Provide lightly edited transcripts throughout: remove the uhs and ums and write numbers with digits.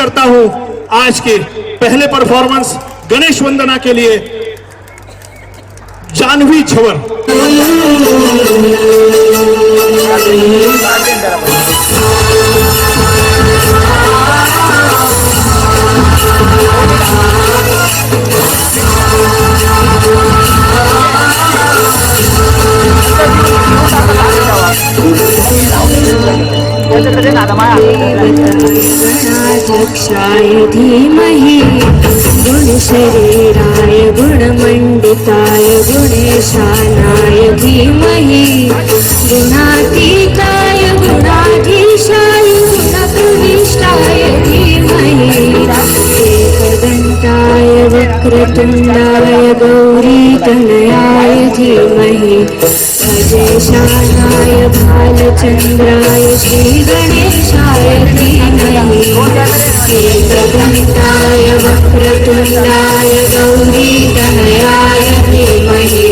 करता हूं आज के पहले परफॉर्मेंस गणेश वंदना के लिए जानवी छवर। गणाध्यक्षाय धीमहि गुणशरीराय गुणमण्डिताय गुणेशानाय धीमहि गुणातीताय गुणाधीशाय गुणप्रविष्टाय धीमहि एकदन्ताय वक्रतुण्डाय गौरीतनयाय धीमहि अजेशानाय भालचन्द्राय श्रीगणेशाय धीमहि एकदन्ताय वक्रतुण्डाय गौरीतनयाय धीमहि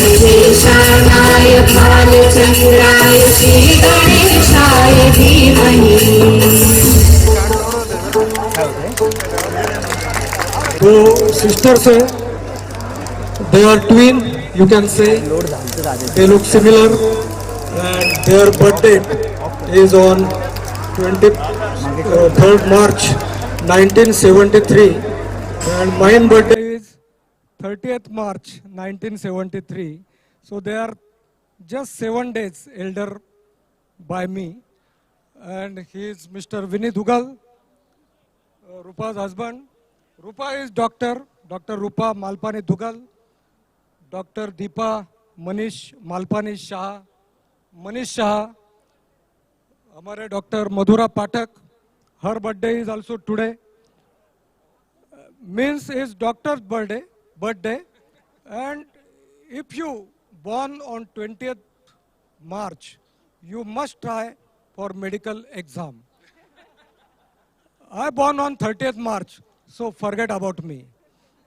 अजेशानाय भालचन्द्राय श्रीगणेशाय धीमहि। दो सिस्टर्स है, they are twin, you can say. They look similar, and their birthday is on 23rd March 1973, and mine birthday is 30th March 1973. So they are just 7 days elder by me, and he is Mr. Vinny Dugal, Rupa's husband. Rupa is Dr. Rupa Malpani Dugal, Dr. Deepa Manish Malpani Shah, Manish Shah, हमारे Dr. Madhura Pathak, her birthday is also today. Means is doctor's birthday, and if you born on 20th March, you must try for medical exam. I born on 30th March, so forget about me.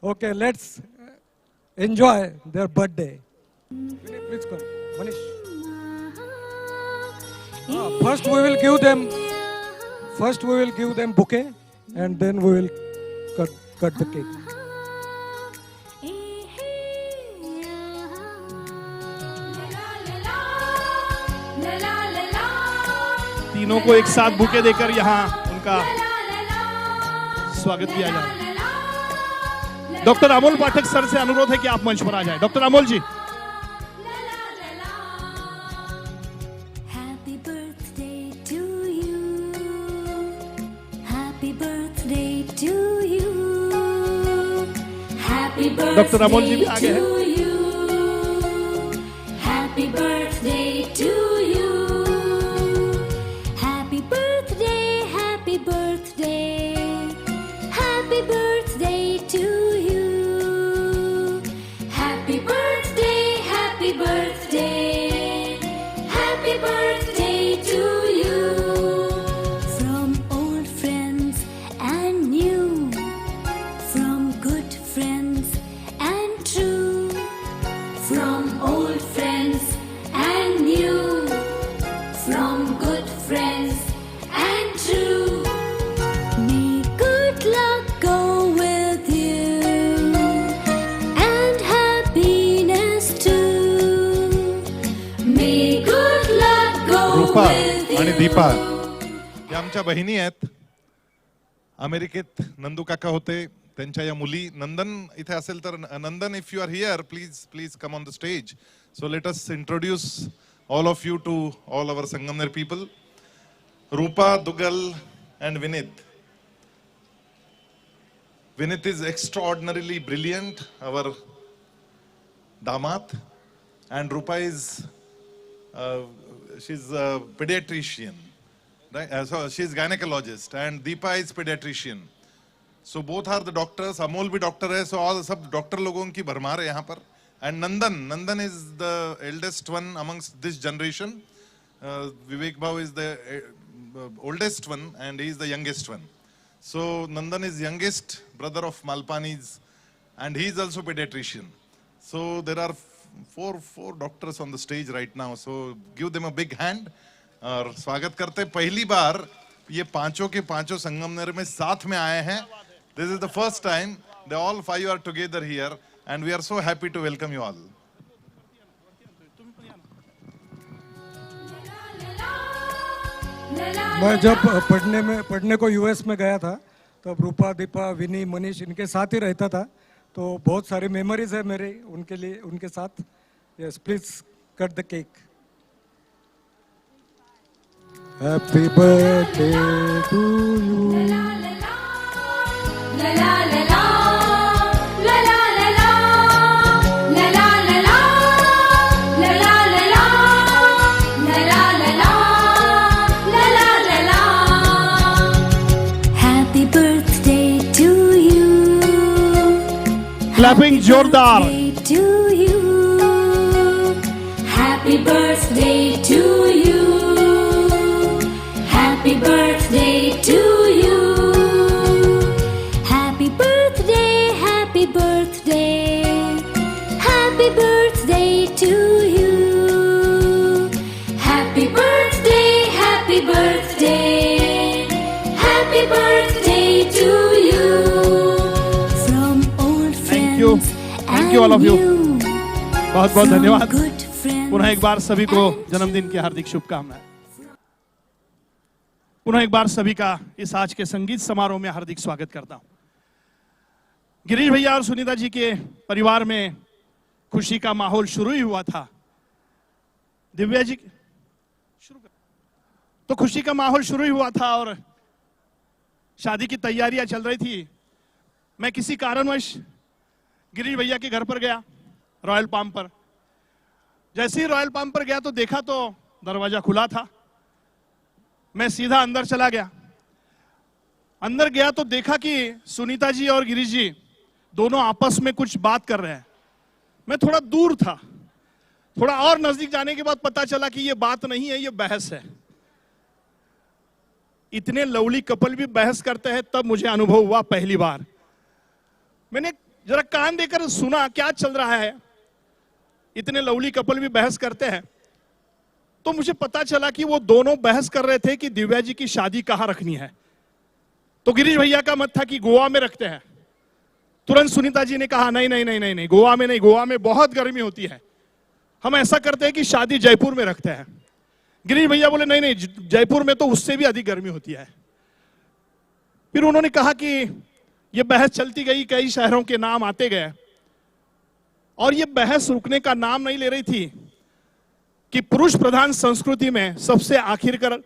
Okay, let's enjoy their birthday. Please come, Manish. First we will give them bouquet, and then we will cut the cake. तीनों को एक साथ bouquet देकर यहाँ उनका स्वागत किया जाए। डॉक्टर अमोल पाठक सर से अनुरोध है कि आप मंच पर आ जाएं। Doctor Amol ji. Happy birthday to you. Happy birthday to you. Happy birthday doctor Amol ji भी आगे हैं। to you. Happy birthday to you. Happy birthday, happy birthday. Happy birthday to you. Happy birthday, happy birthday. Happy birthday to you. From old friends and new, from good friends and true, from old friends and new, from good friends and true. May good luck go with you and happiness too. May good luck go Rupa with आणि you. Deepa या आमच्या बहिणी आहेत. अमेरिकेत नंदू काका होते, त्यांच्या या मुली. नंदन इथे असेल तर Nandan, if you are here, please come on the stage. So let us introduce all of you to all our Sangamner people. Rupa, Duggal and Vinith. Vinith is extraordinarily brilliant, our damat, and Rupa is she's a pediatrician, right? So she's gynecologist, and Deepa is pediatrician. So both are the doctors. Amol bhi doctor hai, so all सब doctor लोगों की भरमार है यहाँ पर. And Nandan is the eldest one amongst this generation. Vivek Bhau is the oldest one, and he is the youngest one. So Nandan is youngest brother of Malpani's, and he is also pediatrician. So there are four doctors on the stage right now. So give them a big hand. और स्वागत करते. पहली बार ये पांचों के पांचों संगमनेर में साथ में आए हैं. This is the first time they all five are together here and we are so happy to welcome you all. मैं जब पढ़ने को यूएस में गया था तब रूपा, दीपा, विनी, मनीष इनके साथ ही रहता था, तो बहुत सारी मेमोरीज है मेरे उनके लिए, उनके साथ. Yes, please cut the cake. Happy birthday to you. La la la la, la la la la, la la la la, la la la la, la la la la, la la la la. Happy birthday to you. Clapping जोरदार. Birthday to you. Happy birthday to you. Happy birthday to you. Happy birthday, happy birthday, happy birthday to you. Happy birthday, happy birthday, happy birthday to you. From old friends you. Thank you all of you. and new, बहुत बहुत from धन्यवाद. good friends पुनः एक बार सभी को जन्मदिन की हार्दिक शुभकामनाएं. पुनः एक बार सभी का इस आज के संगीत समारोह में हार्दिक स्वागत करता हूं. गिरीश भैया और सुनीता जी के परिवार में खुशी का माहौल शुरू ही हुआ था. दिव्या जी शुरू कर. तो खुशी का माहौल शुरू ही हुआ था और शादी की तैयारियां चल रही थी. मैं किसी कारणवश गिरीश भैया के घर पर गया, रॉयल पाम पर. जैसे ही रॉयल पाम पर गया तो देखा तो दरवाजा खुला था. मैं सीधा अंदर चला गया. अंदर गया तो देखा कि सुनीता जी और गिरीश जी दोनों आपस में कुछ बात कर रहे हैं. मैं थोड़ा दूर था. थोड़ा और नजदीक जाने के बाद पता चला कि ये बात नहीं है, ये बहस है. इतने लवली कपल भी बहस करते हैं, तब मुझे अनुभव हुआ पहली बार. मैंने जरा कान देकर सुना क्या चल रहा है. इतने लवली कपल भी बहस करते हैं, तो मुझे पता चला कि वो दोनों बहस कर रहे थे कि दिव्या जी की शादी कहां रखनी है. तो गिरीश भैया का मत था कि गोवा में रखते हैं. तुरंत सुनीता जी ने कहा नहीं नहीं नहीं नहीं नहीं, गोवा में नहीं, गोवा में बहुत गर्मी होती है, हम ऐसा करते हैं कि शादी जयपुर में रखते हैं. गिरीश भैया बोले नहीं नहीं, जयपुर में तो उससे भी अधिक गर्मी होती है. फिर उन्होंने कहा कि ये बहस चलती गई, कई शहरों के नाम आते गए और ये बहस रुकने का नाम नहीं ले रही थी कि पुरुष प्रधान संस्कृति में सबसे आखिरकार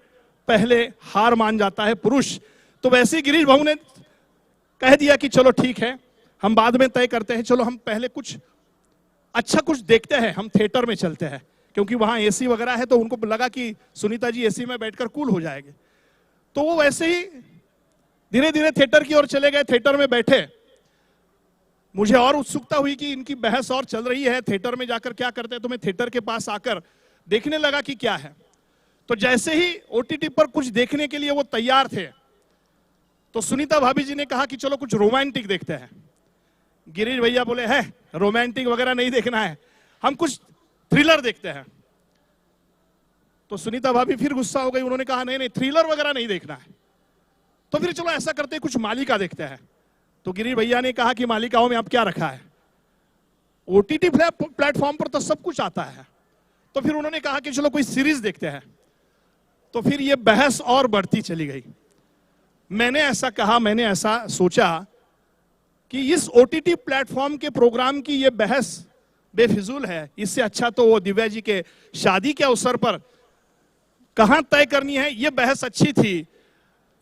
पहले हार मान जाता है पुरुष. तो वैसे ही गिरीश भाऊ ने कह दिया कि चलो ठीक है, हम बाद में तय करते हैं, चलो हम पहले कुछ अच्छा कुछ देखते हैं, हम थिएटर में चलते हैं, क्योंकि वहां एसी वगैरह है. तो उनको लगा कि सुनीता जी एसी में बैठकर कूल हो जाएंगे. तो वो वैसे ही धीरे धीरे थिएटर की ओर चले गए. थिएटर में बैठे. मुझे और उत्सुकता हुई कि इनकी बहस और चल रही है, थिएटर में जाकर क्या करते हैं. तो मैं थिएटर के पास आकर देखने लगा कि क्या है. तो जैसे ही ओटीटी पर कुछ देखने के लिए वो तैयार थे, तो सुनीता भाभी जी ने कहा कि चलो कुछ रोमांटिक देखते हैं. गिरीश भैया बोले है रोमांटिक वगैरह नहीं देखना है, हम कुछ थ्रिलर देखते हैं. तो सुनीता भाभी फिर गुस्सा हो गई. उन्होंने कहा नहीं नहीं, थ्रिलर वगैरह नहीं देखना है. तो फिर चलो ऐसा करते हैं, कुछ मालिका देखते हैं. तो गिरीश भैया ने कहा कि मालिकाओं में अब क्या रखा है, ओटीटी प्लेटफॉर्म पर तो सब कुछ आता है. तो फिर उन्होंने कहा कि चलो कोई सीरीज देखते हैं. तो फिर ये बहस और बढ़ती चली गई. मैंने ऐसा कहा, मैंने ऐसा सोचा कि इस ओटीटी प्लेटफॉर्म के प्रोग्राम की ये बहस बेफिजूल है. इससे अच्छा तो वो दिव्या जी के शादी के अवसर पर कहां तय करनी है, ये बहस अच्छी थी.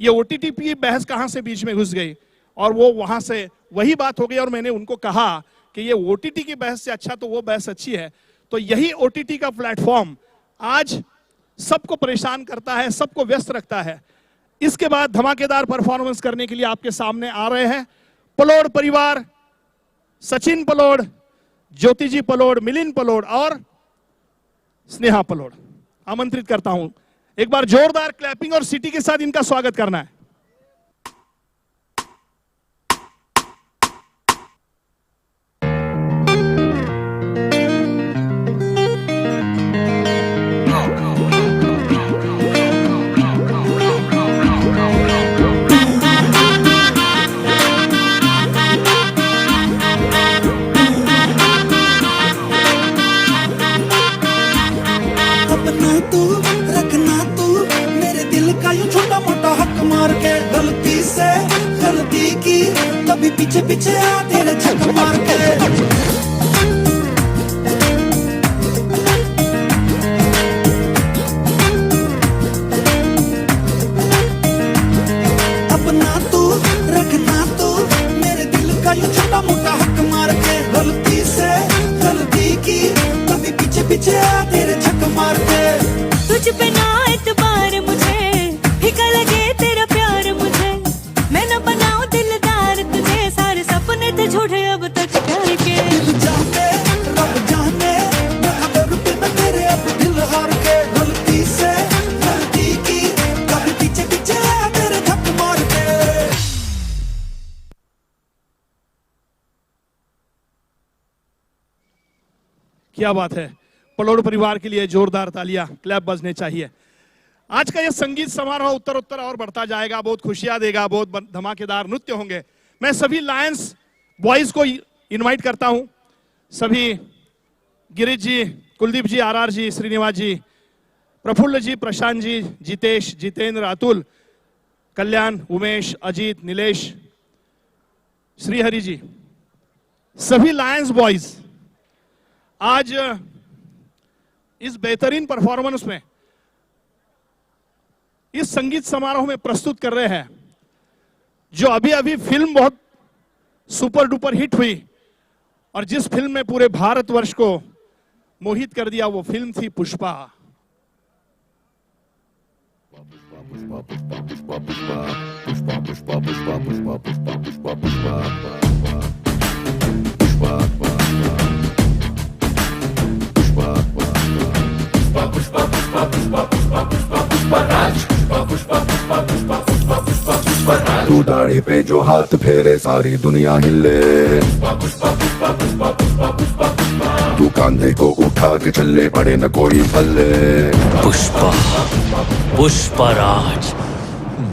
ये ओटीटी की बहस कहां से बीच में घुस गई और वो वहां से वही बात हो गई. और मैंने उनको कहा कि ये ओटीटी की बहस से अच्छा तो वो बहस अच्छी है. तो यही ओटीटी का प्लेटफॉर्म आज सबको परेशान करता है, सबको व्यस्त रखता है. इसके बाद धमाकेदार परफॉर्मेंस करने के लिए आपके सामने आ रहे हैं पलोड परिवार, सचिन पलोड, ज्योति जी पलोड, मिलिंद पलोड और स्नेहा पलोड. आमंत्रित करता हूं, एक बार जोरदार क्लैपिंग और सीटी के साथ इनका स्वागत करना है. गलती से गलती की कभी पीछे पीछे आ तेरे झक मार के अपना तू रखना तू मेरे दिल का ये छोटा मोटा हक मार के गलती से गलती की कभी पीछे पीछे आ तेरे झक मार के तुझ पे ना एतबार मुझे फीका लगे तेरा प्यार मुझे मैं न बनाऊं दिलदार तुझे सारे सपने थे झूठे अब तक डर के दिल जाने रब जाने मैं खबर पे मैं तेरे अब दिल हार के गलती से गलती की कभी पीछे पीछे आ तेरे झक मार के क्या बात है। पलोड़ परिवार के लिए जोरदार तालियां, क्लैप बजने चाहिए। आज का यह संगीत समारोह उत्तर उत्तर और बढ़ता जाएगा, बहुत खुशियां देगा, बहुत धमाकेदार नृत्य होंगे। मैं सभी लायंस बॉयज को इनवाइट करता हूं, सभी गिरीश जी, कुलदीप जी, आरआर जी, श्रीनिवास जी, प्रफुल्ल जी, प्रशांत जी, जितेश, जितेंद्र, अतुल, कल्याण, उमेश, अजीत, नीलेश, श्रीहरि जी, सभी लायंस बॉयज आज इस बेहतरीन परफॉर्मेंस में इस संगीत समारोह में प्रस्तुत कर रहे हैं जो अभी अभी फिल्म बहुत सुपर डुपर हिट हुई और जिस फिल्म में पूरे भारतवर्ष को मोहित कर दिया, वो फिल्म थी पुष्पा। तू दाढ़ी पे जो हाथ फेरे सारी दुनिया हिले, तू कांधे को उठा के चले पड़े न कोई पल्ले। पुष्पा, पुष्पराज,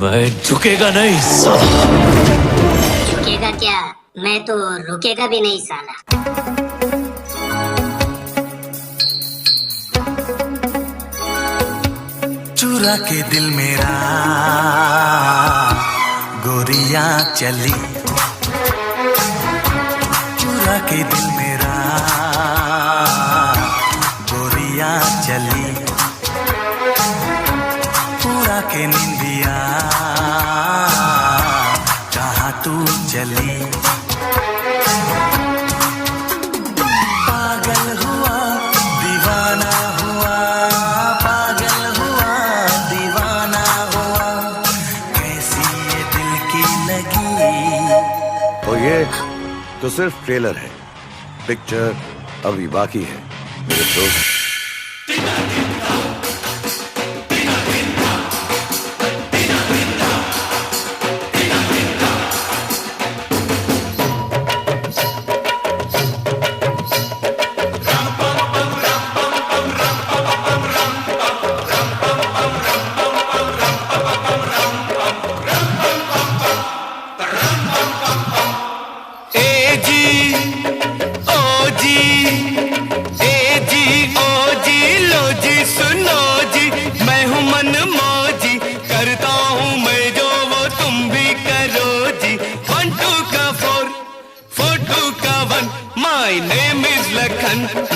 मैं झुकेगा नहीं साला। झुकेगा क्या, मैं तो रुकेगा भी नहीं साला। चुरा के दिल मेरा गोरिया चली, चुरा के दिल मेरा गोरिया चली, पूरा के निंदिया कहाँ तू चली। पागल हुआ दीवाना हुआ, पागल हुआ दीवाना हुआ, कैसी ये दिल की लगी। और ये तो सिर्फ ट्रेलर है, पिक्चर अभी बाकी है मेरे दोस्त।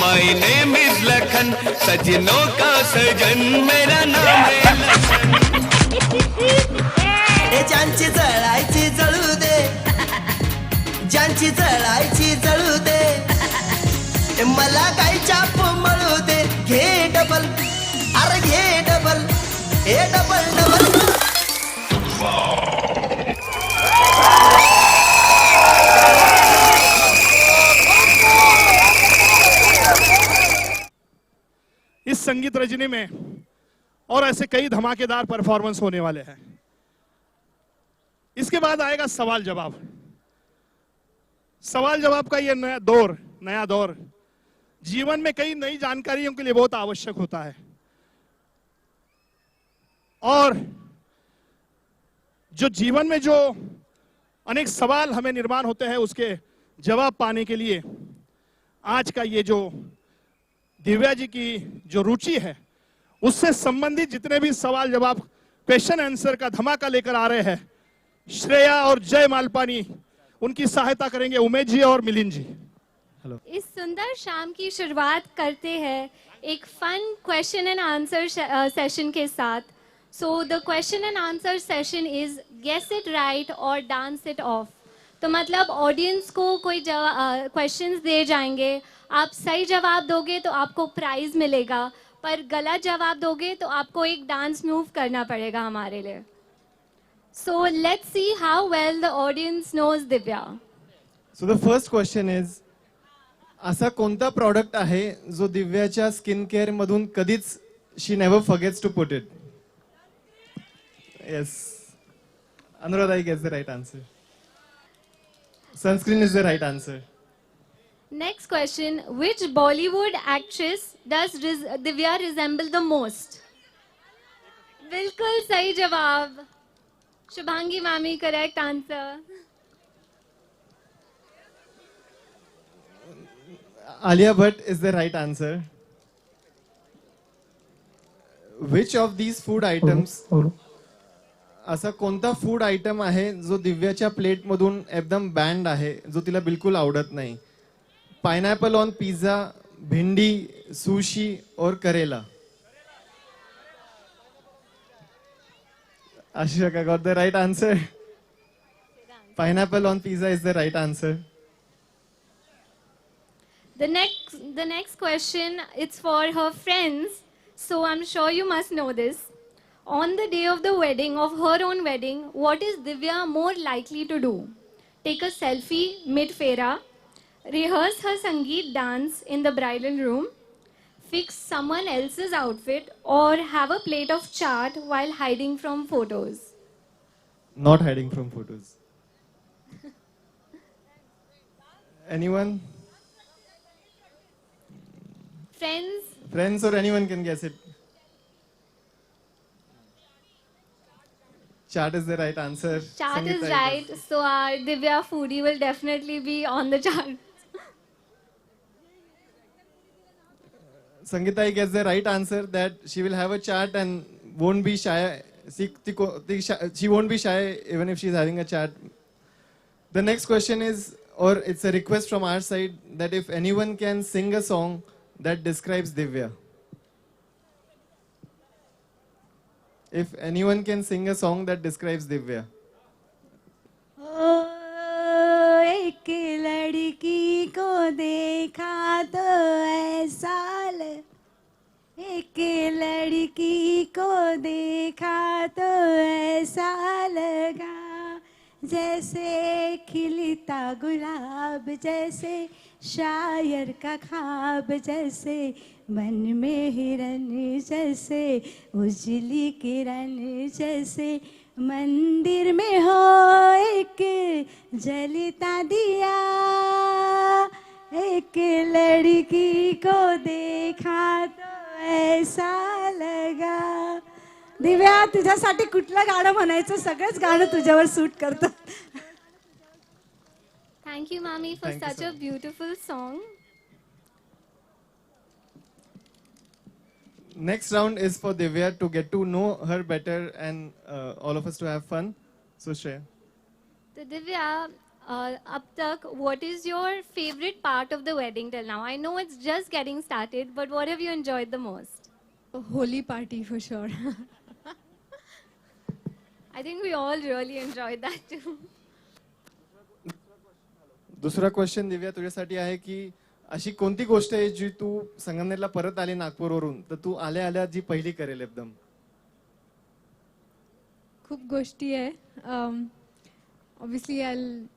My name is लखन, सजनों का सजन मेरा नाम है लखन। ज्यांची जळायची जळू दे, ज्यांची जळायची जळू दे, मला काय चाप मळू दे, घे डबल, अरे घे डबल, हे डबल डबल। इस संगीत रजनी में और ऐसे कई धमाकेदार परफॉर्मेंस होने वाले हैं। इसके बाद आएगा सवाल जवाब। सवाल जवाब का ये नया दौर जीवन में कई नई जानकारियों के लिए बहुत आवश्यक होता है और जो जीवन में जो अनेक सवाल हमें निर्माण होते हैं उसके जवाब पाने के लिए आज का ये जो दिव्या जी की जो रुचि है उससे संबंधित जितने भी सवाल जवाब क्वेश्चन आंसर का धमाका लेकर आ रहे हैं श्रेया और जय मालपानी, उनकी सहायता करेंगे उमेश जी और मिलिंद जी। इस सुंदर शाम की शुरुआत करते हैं एक fun question and answer session के साथ। So the question and answer session is guess it right और डांस इट ऑफ। तो मतलब ऑडियंस को कोई क्वेश्चंस दे जाएंगे, आप सही जवाब दोगे तो आपको प्राइज मिलेगा, पर गलत जवाब दोगे तो आपको एक डांस मूव करना पड़ेगा हमारे लिए। So let's see how well the audience knows Divya. So the first question is, असा कोणता प्रॉडक्ट आहे जो दिव्याच्या स्किन केअर मधून कधीच she never forgets to put it? Yes, Anuradha gets the right answer. Sunscreen is the right answer. Next question, which Bollywood actress does Divya resemble the most? बिल्कुल सही जवाब, शुभांगी मामी, correct answer. Alia Bhatt is the right answer. Which of these food items, असा कोणता food item आहे जो दिव्याच्या plate मधून एकदम बँड आहे, जो तिला बिलकुल आवडत नाही? पाइनएप्पल ऑन पिझ्झा, भिंडी, सुशी और करेला? Ashika got the right answer. Pineapple on pizza is the right answer. The next question, it's for her friends, so I'm sure you must know this. On the day of the wedding, of her own wedding, what is Divya more likely to do? Take a selfie mid-fera, rehearse her Sangeet dance in the bridal room, fix someone else's outfit, or have a plate of chaat while hiding from photos? Not hiding from photos. Anyone? Friends? Friends or anyone can guess it. Chaat is the right answer. Chaat Sangeeta, is right, so our Divya foodie will definitely be on the chart. Sangeeta gets the right answer that she will have a chat and won't be shy. She won't be shy even if she's having a chat. The next question is, or it's a request from our side, that if anyone can sing a song that describes Divya. If anyone can sing a song that describes Divya. एक लड़की को देखा तो ऐसा एक लड़की को देखा तो ऐसा लगा जैसे खिलता गुलाब, जैसे शायर का ख्वाब, जैसे मन में हिरन, जैसे उजली किरण, जैसे मंदिर में हो एक जलता दिया, एक लड़की को देखा तो ऐसा लगा. दिव्या, तुझ्यासाठी कुठलं गाणं म्हणायचं? सगळंच गाणं तुझ्यावर सूट करतं. Thank you, Mami, for Thank you such so a beautiful song. Next round is for Divya to get to know her better and all of us to have fun. So Shreya. So Divya, up tak, what is your favorite part of the wedding till now? I know it's just getting started, but what have you enjoyed the most? Holy party for sure. I think we all really enjoyed that too. दुसरा question Divya तुझ्यासाठी आहे की अशी कोणती गोष्ट आहे जी तू संगमनेरला परत आली नागपूरवरून, तर तू आल्या आल्या जी पहिली करेल एकदम? खूप गोष्टी आहे. Obviously I'll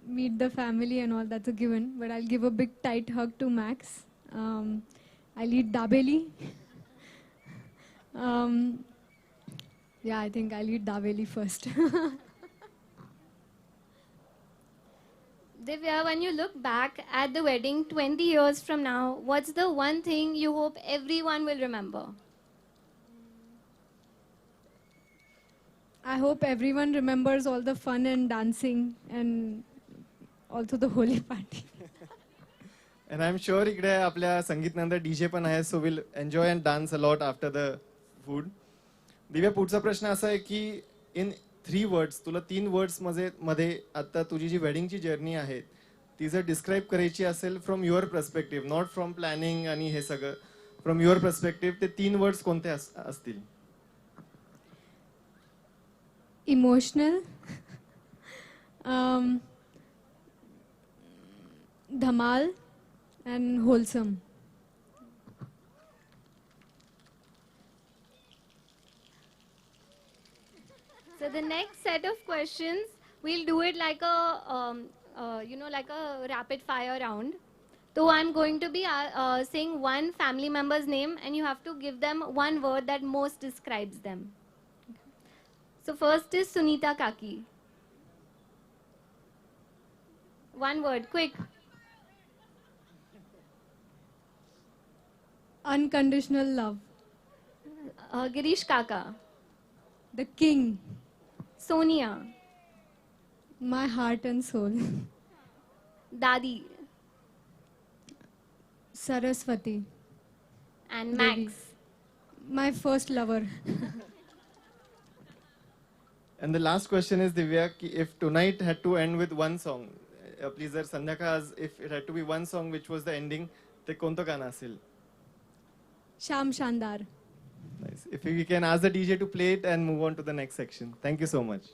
meet the family and all, that's a given, but I'll give a big tight hug to Max. I'll eat dabeli. Yeah, I think I'll eat dabeli first. Divya, when you look back at the wedding 20 years from now, what's the one thing you hope everyone will remember? I hope everyone remembers all the fun and dancing and also the holy party. And I'm sure इकडे आपल्या संगीत नंतर DJ पण आहे, so we'll enjoy and dance a lot after the food. Divya, पुढचा प्रश्न असा आहे की in 3 words, तुला 3 words मध्ये आता तुझी जी वेडिंगची जर्नी आहे ती जर डिस्क्राईब करायची असेल from your perspective, not from planning आणि हे सगळं, फ्रॉम युअर पर्स्पेक्टिव्ह, ते 3 वर्ड्स कोणते असतील? Emotional, dhamal, and wholesome. So the next set of questions, we'll do it like a, like a rapid fire round. So I'm going to be saying one family member's name, and you have to give them one word that most describes them. So first is Sunita Kaki. One word, quick. Unconditional love. Girish Kaka. The king. Sonia. My heart and soul. Dadi. Saraswati. And Devi. Max. My first lover. And the last question is, Divya, if tonight had to end with one song, please, जर संध्याकाळ आज, if it had to be one song which was the ending, ते कोणतं गाणं असेल? Sham Shandar. Nice. If we can ask the DJ to play it and move on to the next section. Thank you so much.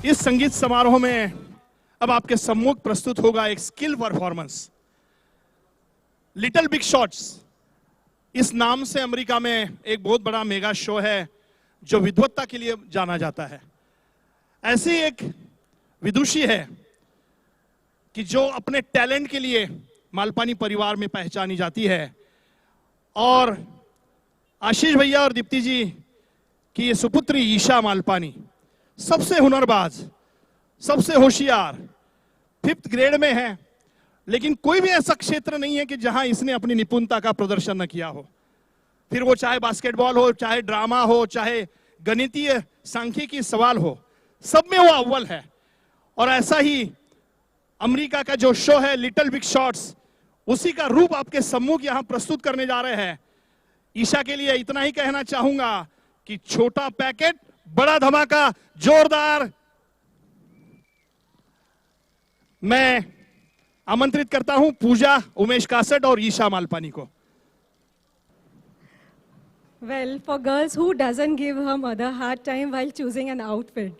इस संगीत समारोह में अब आपके सम्मुख प्रस्तुत होगा एक skill performance. Little big shots इस नाम से अमेरिका में एक बहुत बड़ा मेगा शो है जो विद्वत्ता के लिए जाना जाता है। ऐसी एक विदुषी है कि जो अपने टैलेंट के लिए मालपानी परिवार में पहचानी जाती है, और आशीष भैया और दीप्ति जी की ये सुपुत्री ईशा मालपानी सबसे हुनरबाज, सबसे होशियार, 5th ग्रेड में है, लेकिन कोई भी ऐसा क्षेत्र नहीं है कि जहां इसने अपनी निपुणता का प्रदर्शन न किया हो। फिर वो चाहे बास्केटबॉल हो, चाहे ड्रामा हो, चाहे गणितीय सांख्यिकी सवाल हो, सब में वो अव्वल है। और ऐसा ही अमेरिका का जो शो है लिटिल बिग शॉट्स, उसी का रूप आपके सम्मुख यहां प्रस्तुत करने जा रहे हैं। ईशा के लिए इतना ही कहना चाहूंगा कि छोटा पैकेट बड़ा धमाका, जोरदार। मैं आमंत्रित करता हूं पूजा, उमेश कासट और ईशा मालपानी को। Well, for girls, who doesn't give her mother hard time while choosing an outfit?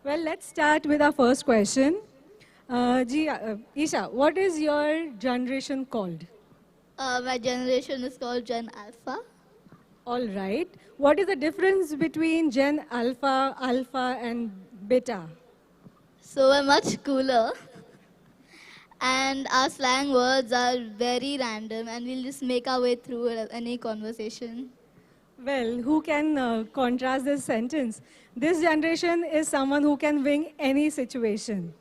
Well, let's start with our first question. Isha, what is your generation called? My generation is called Gen Alpha. All right. What is the difference between Gen Alpha, Alpha, and Beta? So we're much cooler. And our slang words are very random, and we'll just make our way through any conversation. Well, who can contrast this sentence? This generation is someone who can win any situation.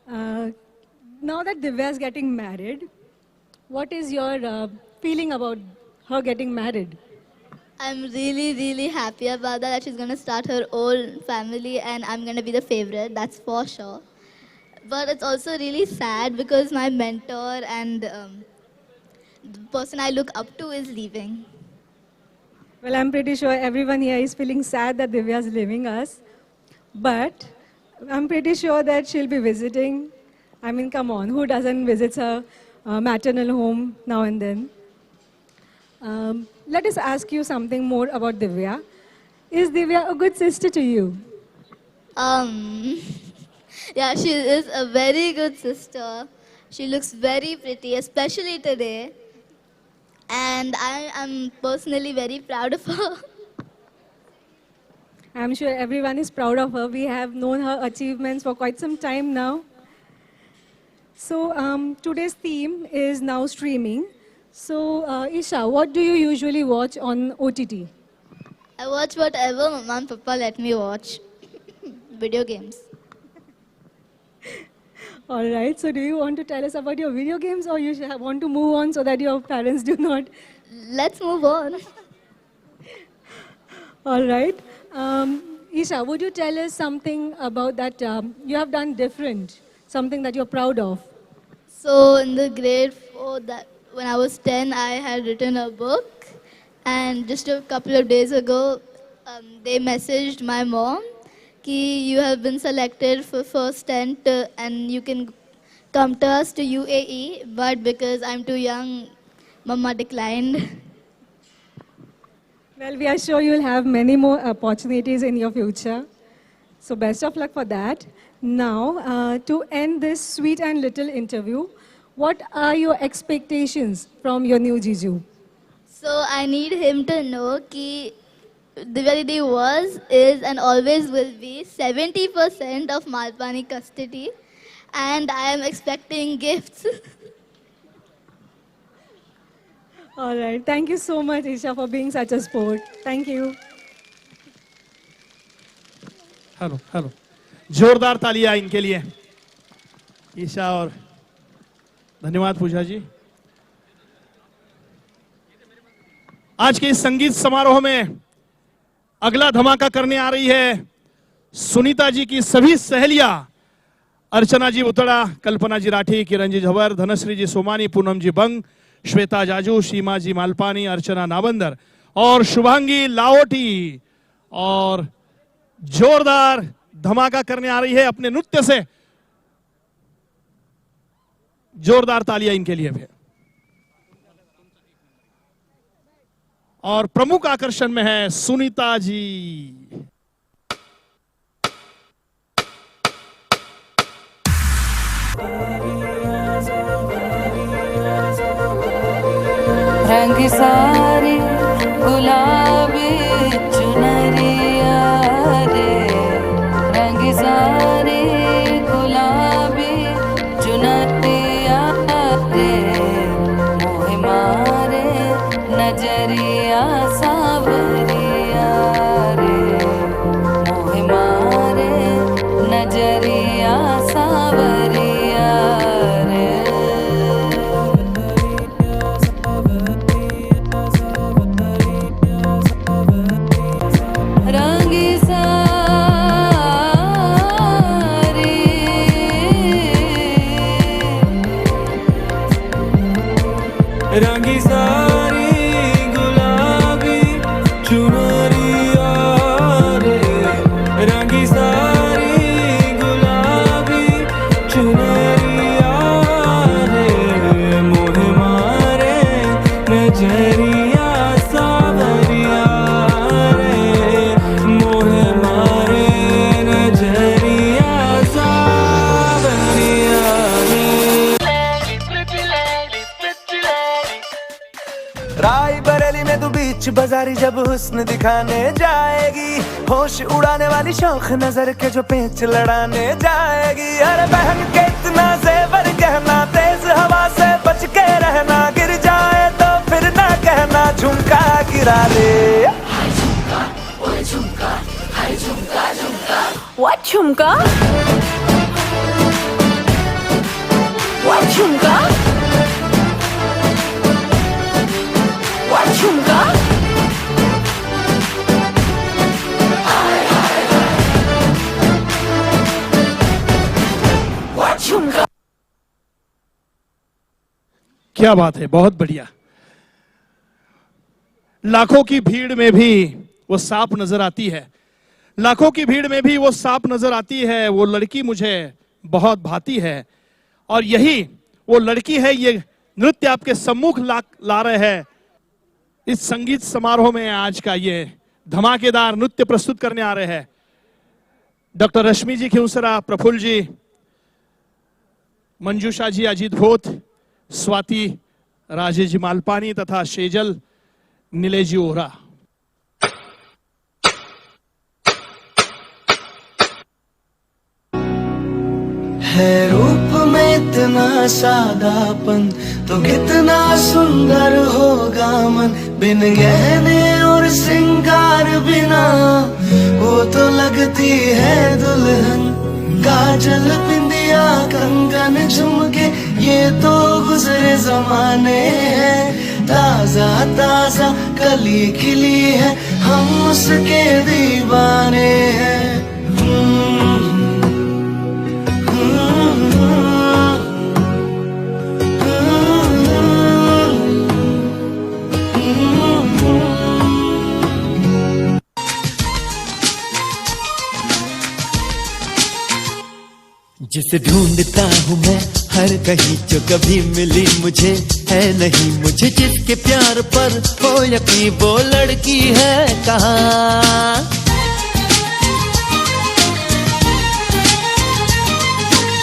Now that Divya is getting married, what is your feeling about her getting married? I'm really, really happy about that she's going to start her own family, and I'm going to be the favorite, that's for sure. But it's also really sad because my mentor and the person I look up to is leaving. Well, I'm pretty sure everyone here is feeling sad that Divya is leaving us. But I'm pretty sure that she'll be visiting. I mean, come on, who doesn't visit her maternal home now and then? Let us ask you something more about Divya. Is Divya a good sister to you? Yeah, she is a very good sister. She looks very pretty, especially today. And I am personally very proud of her. I'm sure everyone is proud of her. We have known her achievements for quite some time now. So today's theme is now streaming. So Isha, what do you usually watch on OTT? I watch whatever Mama and Papa let me watch. Video games. All right, so do you want to tell us about your video games, or you want to move on so that your parents do not? Let's move on. All right. Isha, would you tell us something about that you have done different, something that you're proud of? So in the grade 4, that when I was 10, I had written a book, and just a couple of days ago, they messaged my mom कि you have been selected for first tent and you can come to us to UAE, but because I'm too young, Mama declined. Well, we are sure you'll have many more opportunities in your future. So best of luck for that. Now, to end this sweet and little interview, what are your expectations from your new Jiju? So I need him to know कि Divya Didi was, is and always will be 70% of Malpani custody, and I am expecting gifts. All right. Thank you so much, Isha, for being such a sport. Thank you. Hello जोरदार तालियां इनके लिए, ईशा, और धन्यवाद पूजा जी। आज के इस संगीत समारोह में अगला धमाका करने आ रही है सुनीता जी की सभी सहेलियां, अर्चना जी उतड़ा, कल्पना जी राठी, किरण जी झवर, धनश्री जी सोमानी, पूनम जी बंग, श्वेता जाजू, सीमा जी मालपानी, अर्चना नाबंदर और शुभांगी लाओटी, और जोरदार धमाका करने आ रही है अपने नृत्य से। जोरदार तालियां इनके लिए भी। और प्रमुख आकर्षण में है सुनीता जी। रंग सारी गुलाबी चुनरिया रे, रंग सारी गुलाबी चुनरिया रे, मोह मारे नजरिया सावरिया रे, मोह मारे नजरिया सावरिया रे। रंगी सारी रंगी सारी गुलाबी चुनरिया रे, रंगी सारी गुलाबी चुनरिया रे, मोह मारे नजरिया सावरिया रे, मोह मारे नजरिया सावरिया रे। राय बरेली में तू बीच बाजारी जब हुस्न दिखाने जाएगी, होश उड़ाने वाली शौक नजर के जो पेच लड़ाने जाएगी। अरे बहन के इतना जेवर कहना, तेज हवा से बच के रहना, गिर जाए तो फिर ना कहना झुमका गिरा ले। What झुमका? What झुमका? What झुमका? What झुमका? क्या बात है, बहुत बढ़िया। लाखों की भीड़ में भी वो सांप नजर आती है, लाखों की भीड़ में भी वो सांप नजर आती है, वो लड़की मुझे बहुत भाती है। और यही वो लड़की है, ये नृत्य आपके सम्मुख ला रहे हैं इस संगीत समारोह में। आज का ये धमाकेदार नृत्य प्रस्तुत करने आ रहे हैं डॉक्टर रश्मि जी खिउसरा, प्रफुल्ल जी, मंजूषा जी अजीत भोत, स्वाति राजेश जी मालपानी तथा शेजल नीलेश जी ओहरा। है रूप में इतना सादापन तो कितना सुंदर होगा मन, बिन गहने और श्रृंगार बिना वो तो लगती है दुल्हन। काजल बिंदिया कंगन झुमके ये तो गुजरे जमाने हैं, ताजा ताजा कली खिली है हम उसके दीवाने हैं। जिसे ढूंढता हूँ मैं हर कहीं, जो कभी मिली मुझे है नहीं, मुझे जिसके प्यार पर हो यकीन, वो लड़की है कहाँ।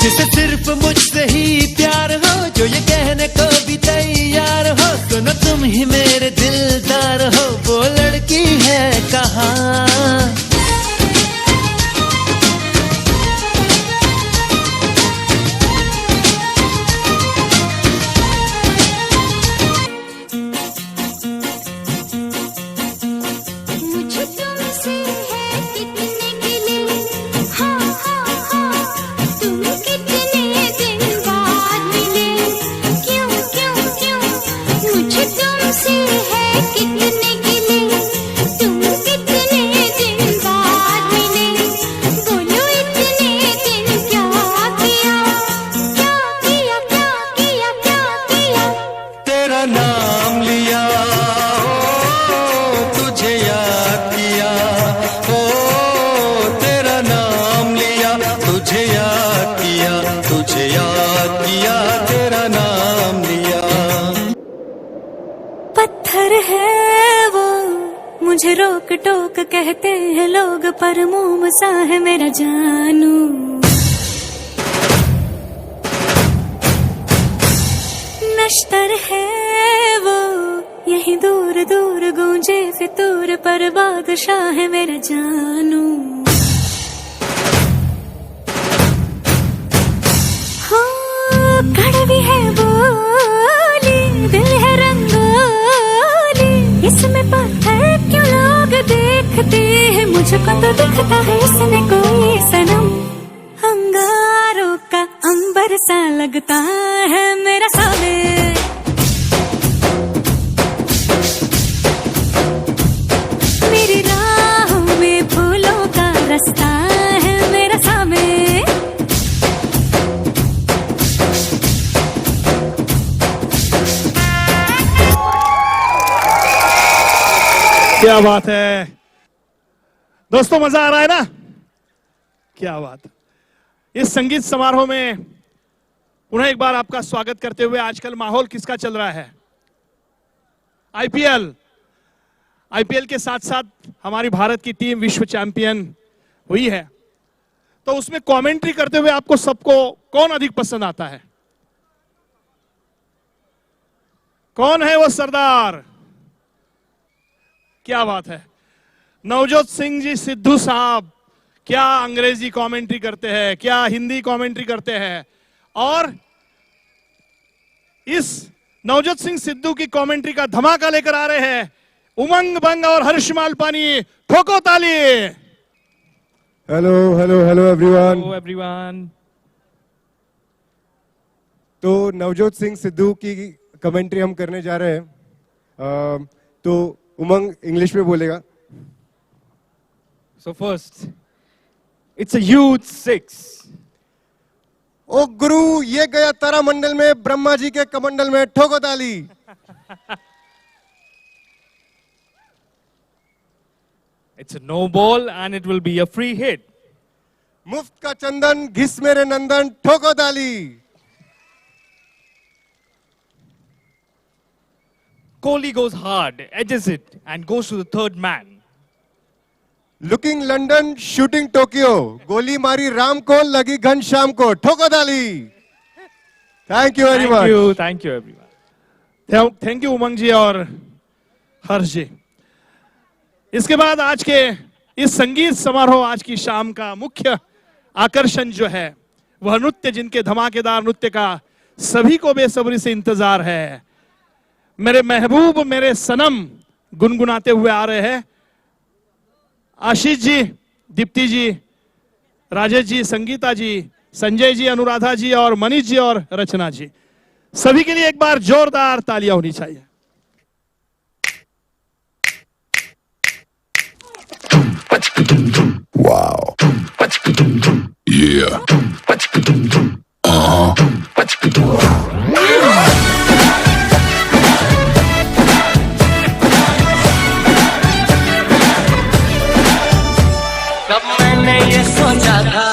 जिसे सिर्फ मुझसे ही प्यार हो, जो ये कहने को भी तैयार हो, सुनो तुम ही मेरे दिलदार हो, वो लड़की है कहाँ। मुझे रोक टोक कहते हैं लोग, पर मोम सा है मेरा जानू। नश्तर है वो यही दूर दूर गूंजे फितूर, पर बादशाह है मेरा जानू। हो कड़वी है बोली, दिल है रंगोली, इसमें पत्थर क्यों लोग देखते हैं, मुझको तो दिखता है इसमें कोई सनम। अंगारों का अंबर सा लगता है मेरा सामने, मेरी राहों में फूलों का रास्ता है मेरा सामने। क्या बात है दोस्तों, मजा आ रहा है ना? क्या बात। इस संगीत समारोह में पुनः एक बार आपका स्वागत करते हुए, आजकल माहौल किसका चल रहा है? आईपीएल के साथ साथ हमारी भारत की टीम विश्व चैंपियन हुई है, तो उसमें कमेंट्री करते हुए आपको सबको कौन अधिक पसंद आता है? कौन है वो सरदार? क्या बात है, नवजोत सिंह जी सिद्धू साहब क्या अंग्रेजी कमेंट्री करते हैं, क्या हिंदी कमेंट्री करते हैं। और इस नवजोत सिंह सिद्धू की कमेंट्री का धमाका लेकर आ रहे हैं उमंग बंग और हर्ष मालपानी। ठोको ताली। Hello hello hello everyone. Hello everyone. तो नवजोत सिंह सिद्धू की कमेंट्री हम करने जा रहे हैं, तो उमंग इंग्लिश में बोलेगा। So first, it's a huge 6. ओ गुरु, ये गया तारामंडल में, ब्रह्मा जी के कमंडल में, ठोको ताली। It's a no ball and it will be a free hit. मुफ्त का चंदन घिस मेरे नंदन, ठोको ताली। Kohli goes hard, edges it and goes to the third man. Looking London shooting Tokyo, गोली मारी राम को लगी घन शाम को, ठोको ताली। Thank you very much. Thank you everyone. Thank you Umang ji और हर्ष जी। इसके बाद आज के इस संगीत समारोह, आज की शाम का मुख्य आकर्षण जो है वह नृत्य, जिनके धमाकेदार नृत्य का सभी को बेसब्री से इंतजार है। मेरे महबूब मेरे सनम गुनगुनाते हुए आ रहे हैं आशीष जी, दीप्ति जी, राजेश जी, संगीता जी, संजय जी, अनुराधा जी और मनीष जी और रचना जी। सभी के लिए एक बार जोरदार तालियां होनी चाहिए। Wow. Yeah. तब मैंने ये सोचा था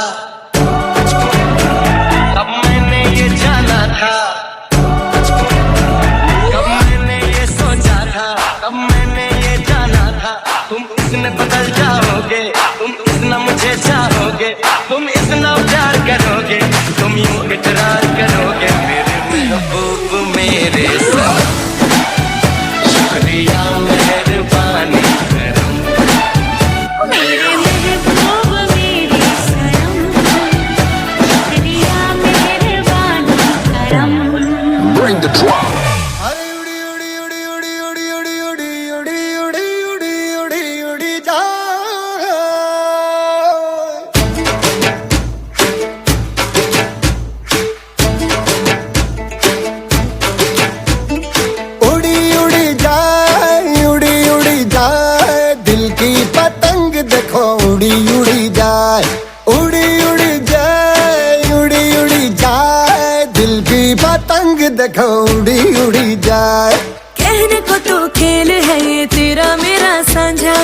तब मैंने ये जाना था तुम इतने बदल जाओगे, तुम इतना मुझे चाहोगे, तुम इतना प्यार करोगे, तुम यूं इकरार करोगे मेरे महबूब मेरे साथ। शुक्रिया मेहरबानी करम मेरे महबूब मेरे सनम, शुक्रिया मेहरबानी करम। Bring the drum. देखो उड़ी उड़ी जाए। कहने को तो खेल है ये तेरा मेरा साझा,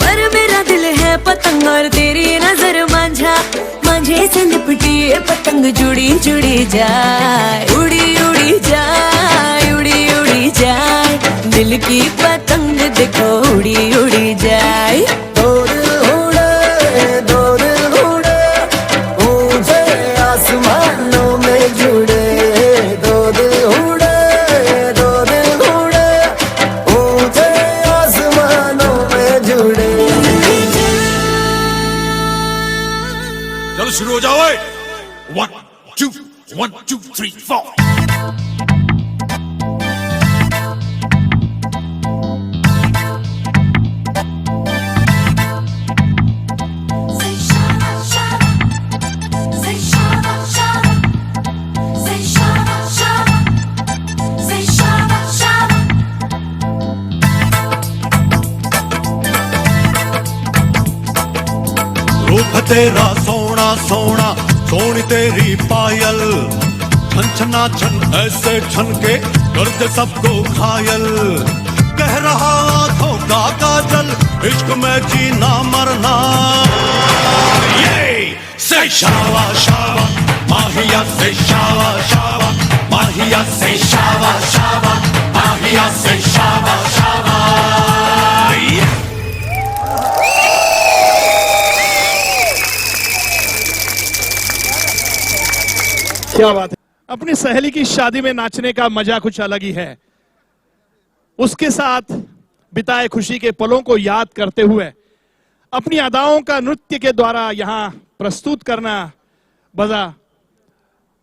पर मेरा दिल है पतंग और तेरी नजर मांझा। मांझे से लिपटी ये पतंग जुड़ी जुड़ी जाए, उड़ी उड़ी जाए, उड़ी उड़ी जाए, दिल की पतंग देखो उड़ी उड़ी जाए। दो दिल उड़े ऊंचे आसमानों में जुड़े, शुरू हो जाओ। 1 2 1 2 3 4। रूप तेरा सोना सोना, सोनी तेरी पायल, छन छना छन ऐसे छन के करते सबको घायल। कह रहा आंखों का काजल, इश्क में जीना मरना। ये से शावा शावा माहिया, से शावा शावा माहिया, से शावा शावा माहिया, से शावा शावा। क्या बात है। अपनी सहेली की शादी में नाचने का मजा कुछ अलग ही है। उसके साथ बिताए खुशी के पलों को याद करते हुए अपनी अदाओं का नृत्य के द्वारा यहां प्रस्तुत करना बड़ा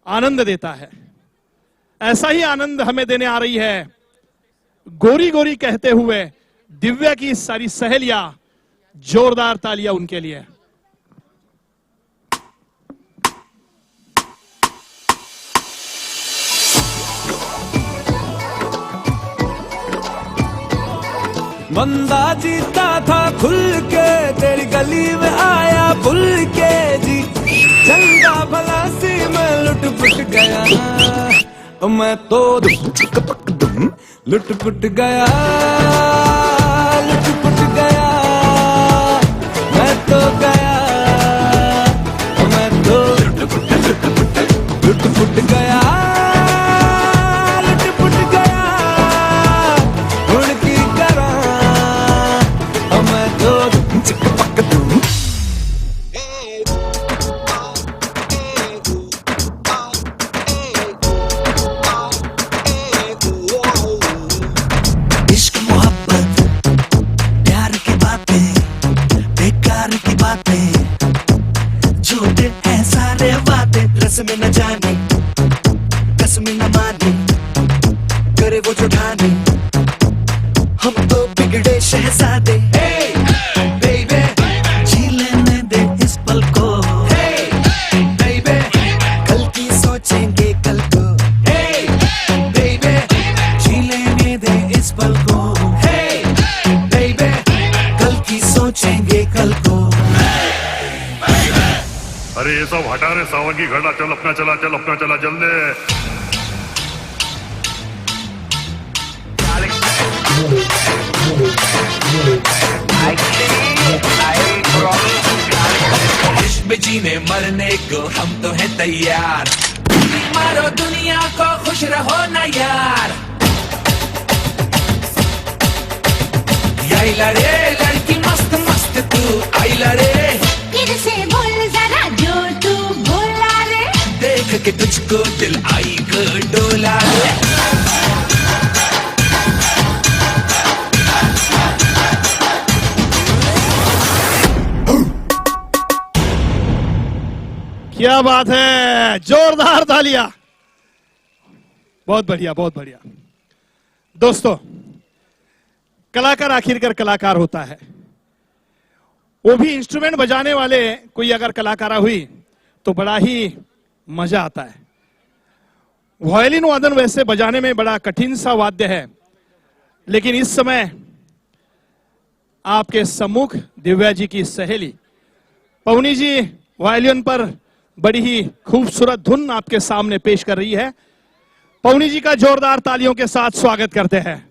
आनंद देता है। ऐसा ही आनंद हमें देने आ रही है गोरी गोरी कहते हुए दिव्या की सारी सहेलियां। जोरदार तालियां उनके लिए। बंदा जीता था खुल के, तेरी गली में आया भूल के जी। चंगा भला सी मैं लुट पुट गया, मैं तो लुट पुट गया, लुट पुट गया, मैं तो गया, मैं तो लुट पुट गया, लुट पुट गया। उनकी करा मैं तो चिक पक दूं। इश्क मोहब्बत प्यार की बातें, बेकार की बातें, झूठे हैं सारे वादे। रस्म न जाने कसम न माने, करे वो जो ठाने, हम तो बिगड़े शहजादे। Baby, जी लेने दे इस पल को। Baby, कल की सोचेंगे कल को। Baby, जी लेने दे इस पल को। Baby, कल की सोचेंगे कल को। अरे ये सब हटा रे सावन की घड़ा, चल अपना चला, चल अपना चला जल्दी। इश्क में जीने मरने को हम तो हैं तैयार, मारो दुनिया को खुश रहो ना यार। आईला रे लड़की मस्त मस्त तू आईला रे फिर से बोल जरा जो तू बोला रे देख के तुझको दिल आई को डोला रे क्या बात है, जोरदार तालियां। बहुत बढ़िया, बहुत बढ़िया। दोस्तों, कलाकार आखिरकार कलाकार होता है, वो भी इंस्ट्रूमेंट बजाने वाले कोई अगर कलाकारा हुई तो बड़ा ही मजा आता है। वायलिन वादन वैसे बजाने में बड़ा कठिन सा वाद्य है, लेकिन इस समय आपके सम्मुख दिव्या जी की सहेली पवनी जी वायलिन पर बड़ी ही खूबसूरत धुन आपके सामने पेश कर रही है। पवनी जी का जोरदार तालियों के साथ स्वागत करते हैं।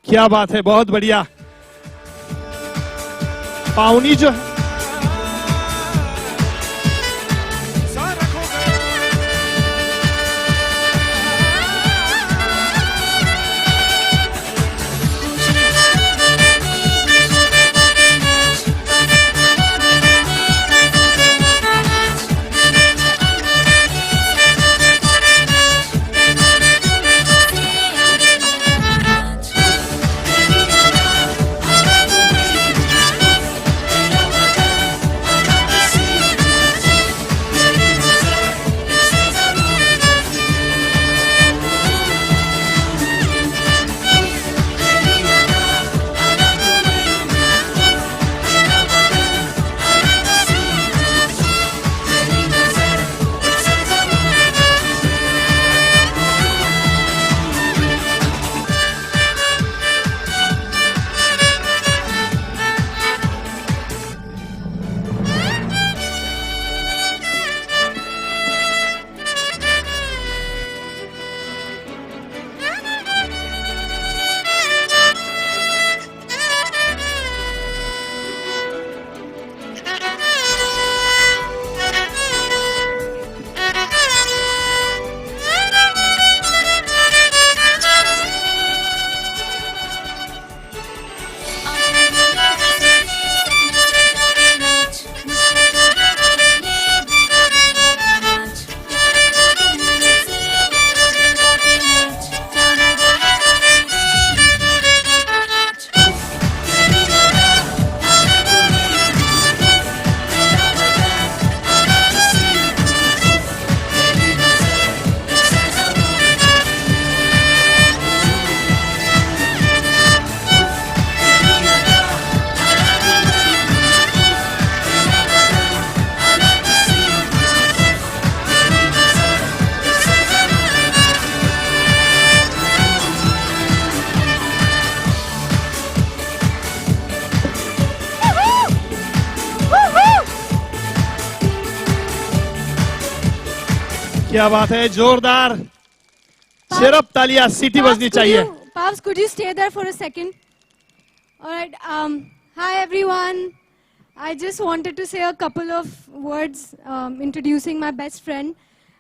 क्या बात है, बहुत बढ़िया। पावनी जो है क्या बात है, जोरदार सिर्फ तालियां, सीटी बजनी चाहिए. Pavs, could you stay there for a second? All right. Hi, everyone. I just wanted to say a couple of words introducing my best friend.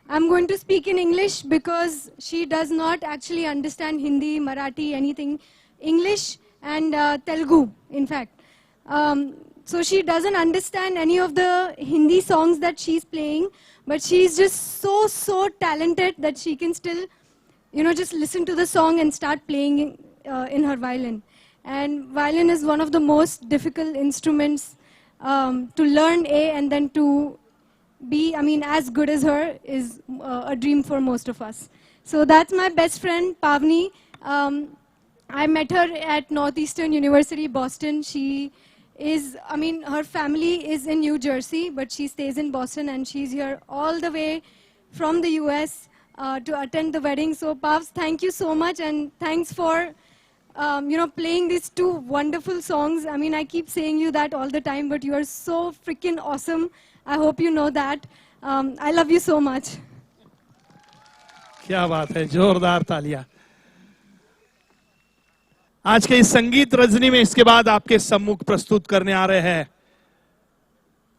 I'm going to speak in English because she does not actually understand Hindi, Marathi, anything. English and Telugu, in fact. So she doesn't understand any of the Hindi songs that she's playing, but she's just so talented that she can still, just listen to the song and start playing in her violin. And violin is one of the most difficult instruments to learn, and then to be, as good as her is a dream for most of us. So that's my best friend, Pavni. I met her at Northeastern University, Boston. She is, her family is in New Jersey, but she stays in Boston, and she's here all the way from the US to attend the wedding. So Pavs, thank you so much, and thanks for playing these two wonderful songs. I keep saying you that all the time, but you are so freaking awesome. I hope you know that. I love you so much. क्या बात है, जोरदार तालियां. आज के इस संगीत रजनी में इसके बाद आपके सम्मुख प्रस्तुत करने आ रहे हैं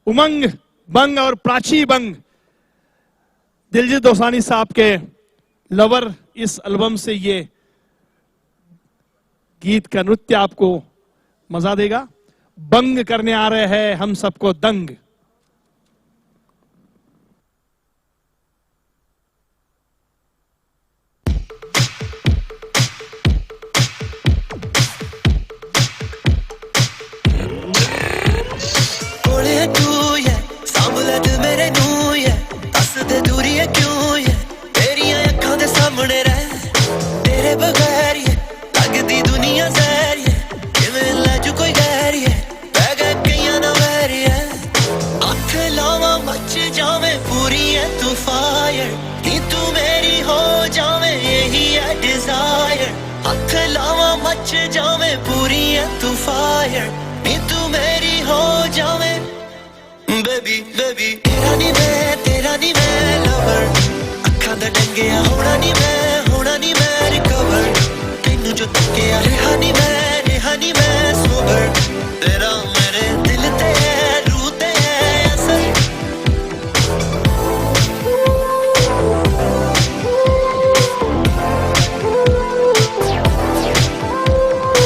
उमंग बंग और प्राची बंग. दिलजीत दोसांझ साहब के लवर इस एल्बम से ये गीत का नृत्य आपको मजा देगा. बंग करने आ रहे हैं हम सबको दंग.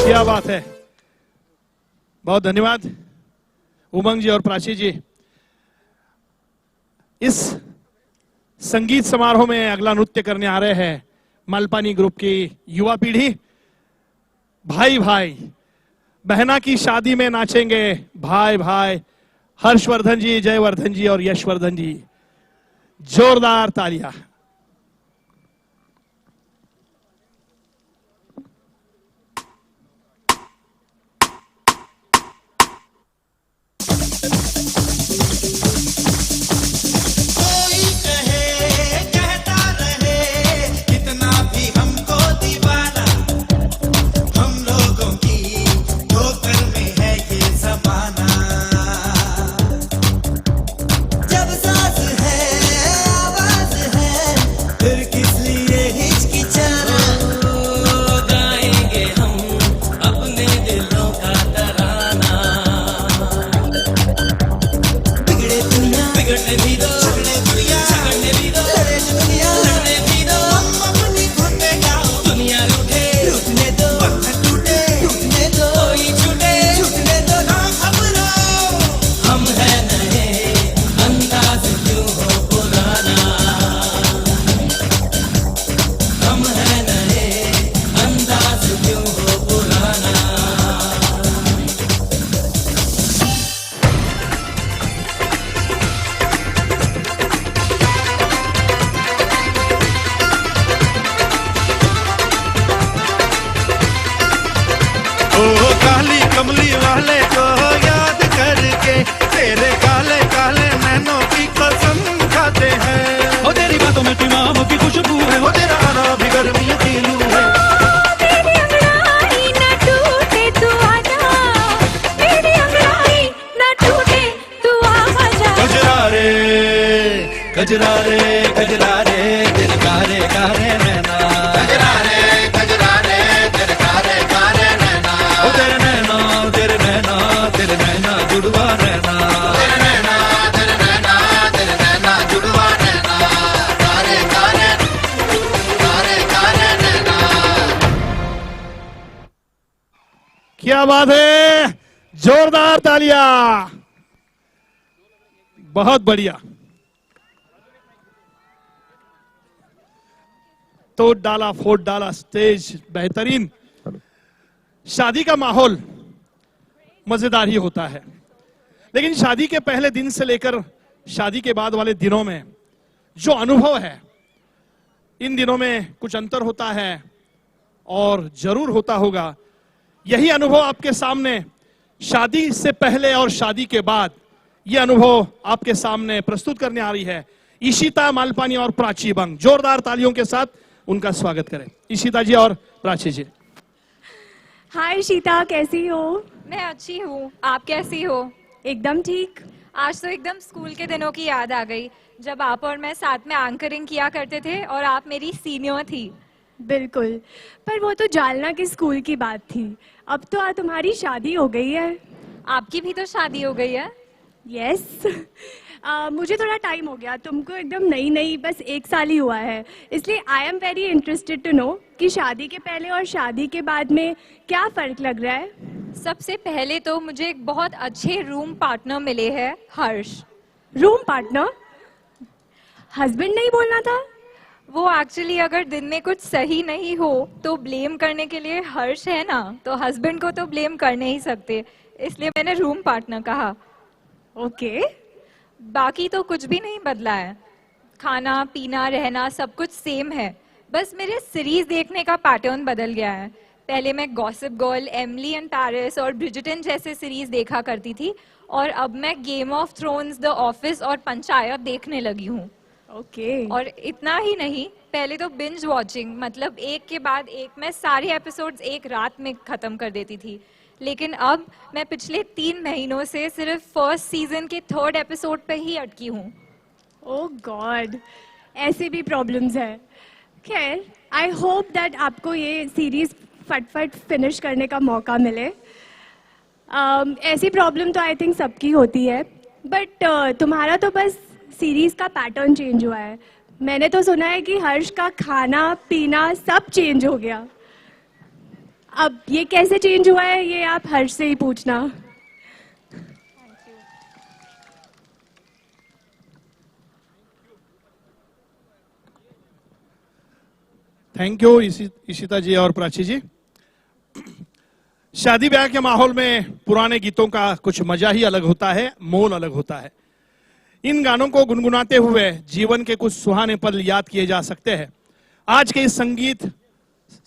क्या बात है, बहुत धन्यवाद उमंग जी और प्राची जी. इस संगीत समारोह में अगला नृत्य करने आ रहे हैं मालपानी ग्रुप की युवा पीढ़ी. भाई भाई बहना की शादी में नाचेंगे भाई भाई. हर्षवर्धन जी, जयवर्धन जी और यशवर्धन जी, जोरदार तालियां. गजरा रे गजरा रे तेरे कारे कारे नैना, गजरा रे तेरे कारे कारे नैना, ओ तेरे नैना तेरे नैना तेरे नैना जुड़वा नैना, तेरे नैना जुड़वा नैना, कारे कारे नैना। क्या बात है, जोरदार तालियां, बहुत बढ़िया। तोड़ डाला फोड़ डाला स्टेज बेहतरीन। शादी का माहौल मजेदार ही होता है, लेकिन शादी के पहले दिन से लेकर शादी के बाद वाले दिनों में जो अनुभव है, इन दिनों में कुछ अंतर होता है और जरूर होता होगा। यही अनुभव आपके सामने शादी से पहले और शादी के बाद यह अनुभव आपके सामने प्रस्तुत करने आ रही है ईशिता मालपानी और प्राची बंग। जोरदार तालियों के साथ उनका स्वागत करें, ईशिता जी और प्राची जी। हाय ईशिता, कैसी हो? मैं अच्छी हूँ, आप कैसी हो? एकदम ठीक। आज तो एकदम स्कूल के दिनों की याद आ गई, जब आप और मैं साथ में एंकरिंग किया करते थे और आप मेरी सीनियर थी। बिल्कुल, पर वो तो जालना के स्कूल की बात थी। अब तो तुम्हारी शादी हो गई है। आपकी भी तो शादी हो गई है। यस। मुझे थोड़ा टाइम हो गया, तुमको एकदम नई बस 1 साल ही हुआ है, इसलिए I am very interested to know कि शादी के पहले और शादी के बाद में क्या फ़र्क लग रहा है। सबसे पहले तो मुझे एक बहुत अच्छे रूम पार्टनर मिले हैं, हर्ष। Room partner? हस्बैंड नहीं बोलना था? वो एक्चुअली अगर दिन में कुछ सही नहीं हो तो ब्लेम करने के लिए हर्ष है ना, तो हस्बैंड को तो ब्लेम कर नहीं सकते, इसलिए मैंने रूम पार्टनर कहा। ओके। बाकी तो कुछ भी नहीं बदला है, खाना पीना रहना सब कुछ सेम है, बस मेरे सीरीज देखने का पैटर्न बदल गया है। पहले मैं gossip girl, Emily in Paris और ब्रिजिटन जैसे सीरीज देखा करती थी, और अब मैं game of thrones, the office और पंचायत देखने लगी हूँ। ओके। और इतना ही नहीं, पहले तो बिंज वॉचिंग, मतलब एक के बाद एक मैं सारे एपिसोड्स एक रात में खत्म कर देती थी, लेकिन अब मैं पिछले 3 महीनों से सिर्फ फर्स्ट सीजन के 3rd एपिसोड पे ही अटकी हूँ। ओह गॉड, ऐसे भी प्रॉब्लम्स है। खैर, आई होप दैट आपको ये सीरीज फटफट फिनिश करने का मौका मिले। ऐसी प्रॉब्लम तो आई थिंक सबकी होती है, बट तुम्हारा तो बस सीरीज का पैटर्न चेंज हुआ है। मैंने तो सुना है कि हर्ष का खाना पीना सब चेंज हो गया। अब ये कैसे चेंज हुआ है, ये आप हर्ष से ही पूछना। थैंक यू ईशिता जी और प्राची जी। शादी ब्याह के माहौल में पुराने गीतों का कुछ मजा ही अलग होता है, मोल अलग होता है। इन गानों को गुनगुनाते हुए जीवन के कुछ सुहाने पल याद किए जा सकते हैं। आज के इस संगीत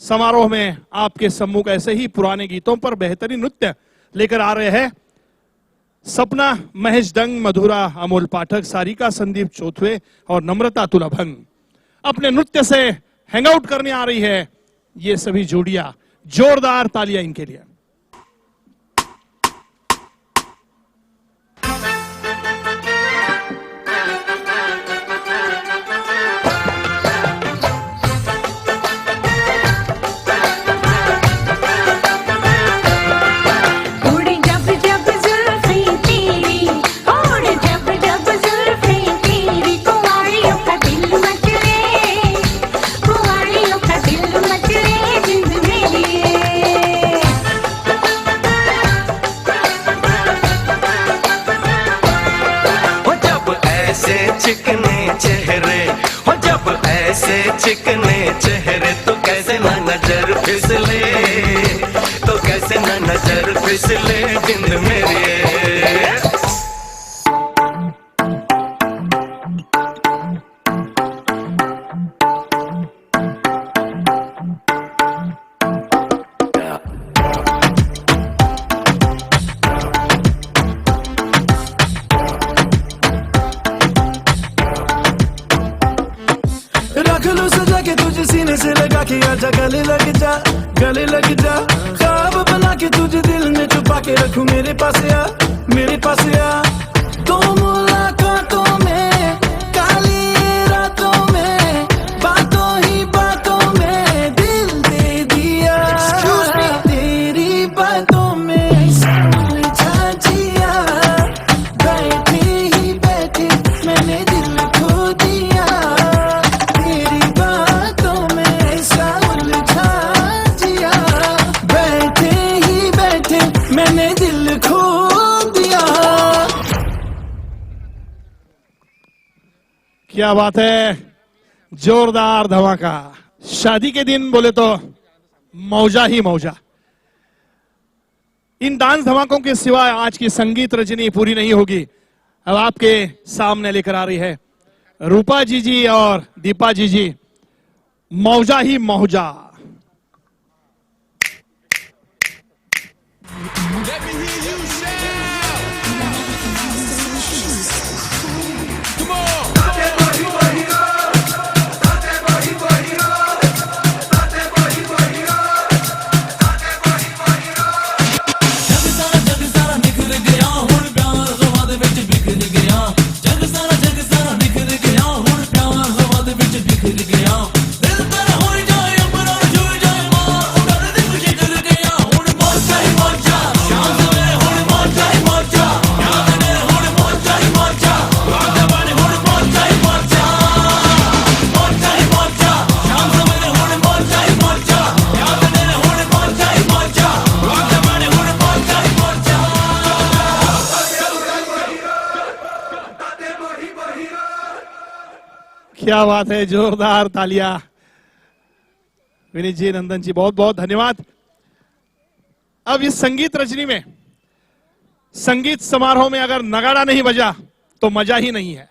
समारोह में आपके सम्मुख ऐसे ही पुराने गीतों पर बेहतरीन नृत्य लेकर आ रहे हैं सपना महेश डंग, मधुरा अमोल पाठक, सारिका संदीप चौथवे और नम्रता तुलाभंग। अपने नृत्य से हैंगआउट करने आ रही है ये सभी जोड़ियां। जोरदार तालियां इनके लिए। चिकने चेहरे तो कैसे न नजर फिसले, तो कैसे न नजर फिसले जिंद मेरी। से लगा के आजा गले लग जा, गले लग जा। ख्वाब बना के तुझे दिल में छुपा के रखूं, मेरे पास आ, मेरे पास आ। तो मुलाकातों में काली क्या बात है, जोरदार धमाका। शादी के दिन बोले तो मौजा ही मौजा। इन डांस धमाकों के सिवाय आज की संगीत रजनी पूरी नहीं होगी। अब आपके सामने लेकर आ रही है रूपा जी और दीपा जी, मौजा ही मौजा। क्या बात है, जोरदार तालियां। विनीत जी, नंदन जी, बहुत बहुत धन्यवाद। अब इस संगीत रजनी में, संगीत समारोह में अगर नगाड़ा नहीं बजा तो मजा ही नहीं है।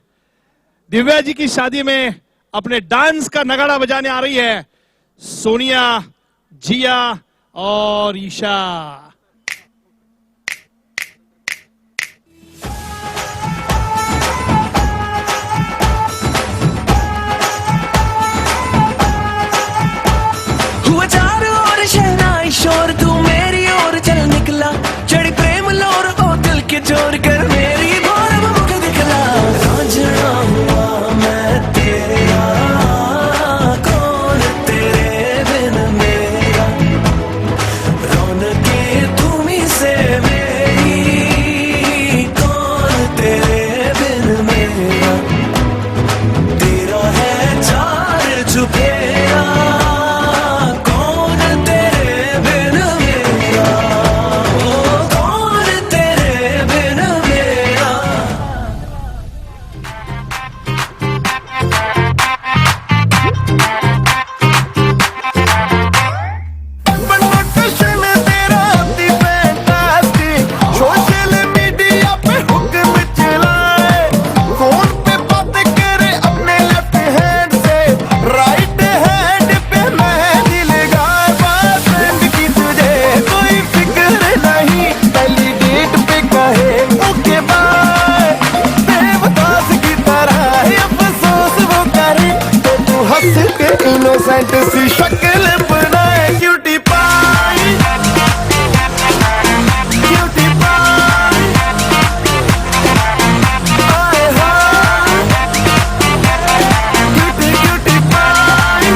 दिव्या जी की शादी में अपने डांस का नगाड़ा बजाने आ रही है सोनिया, जिया और ईशा। शोर तू मेरी ओर चल निकला, चढ़ी प्रेम लोर ओ दिल के चोर कर मेरी भोर मुख दिखला। रांझना हुआ मैं तेरा, कौन तेरे बिन मेरा, रौनकें तुम्हीं से मेरी, कौन तेरे बिन मेरा, तेरा है चार चुफेरा, इनोसेंट सी शक्ल बनाए क्यूटी पाई, क्यूटी पाई, आए हाय, क्यूटी क्यूटी पाई।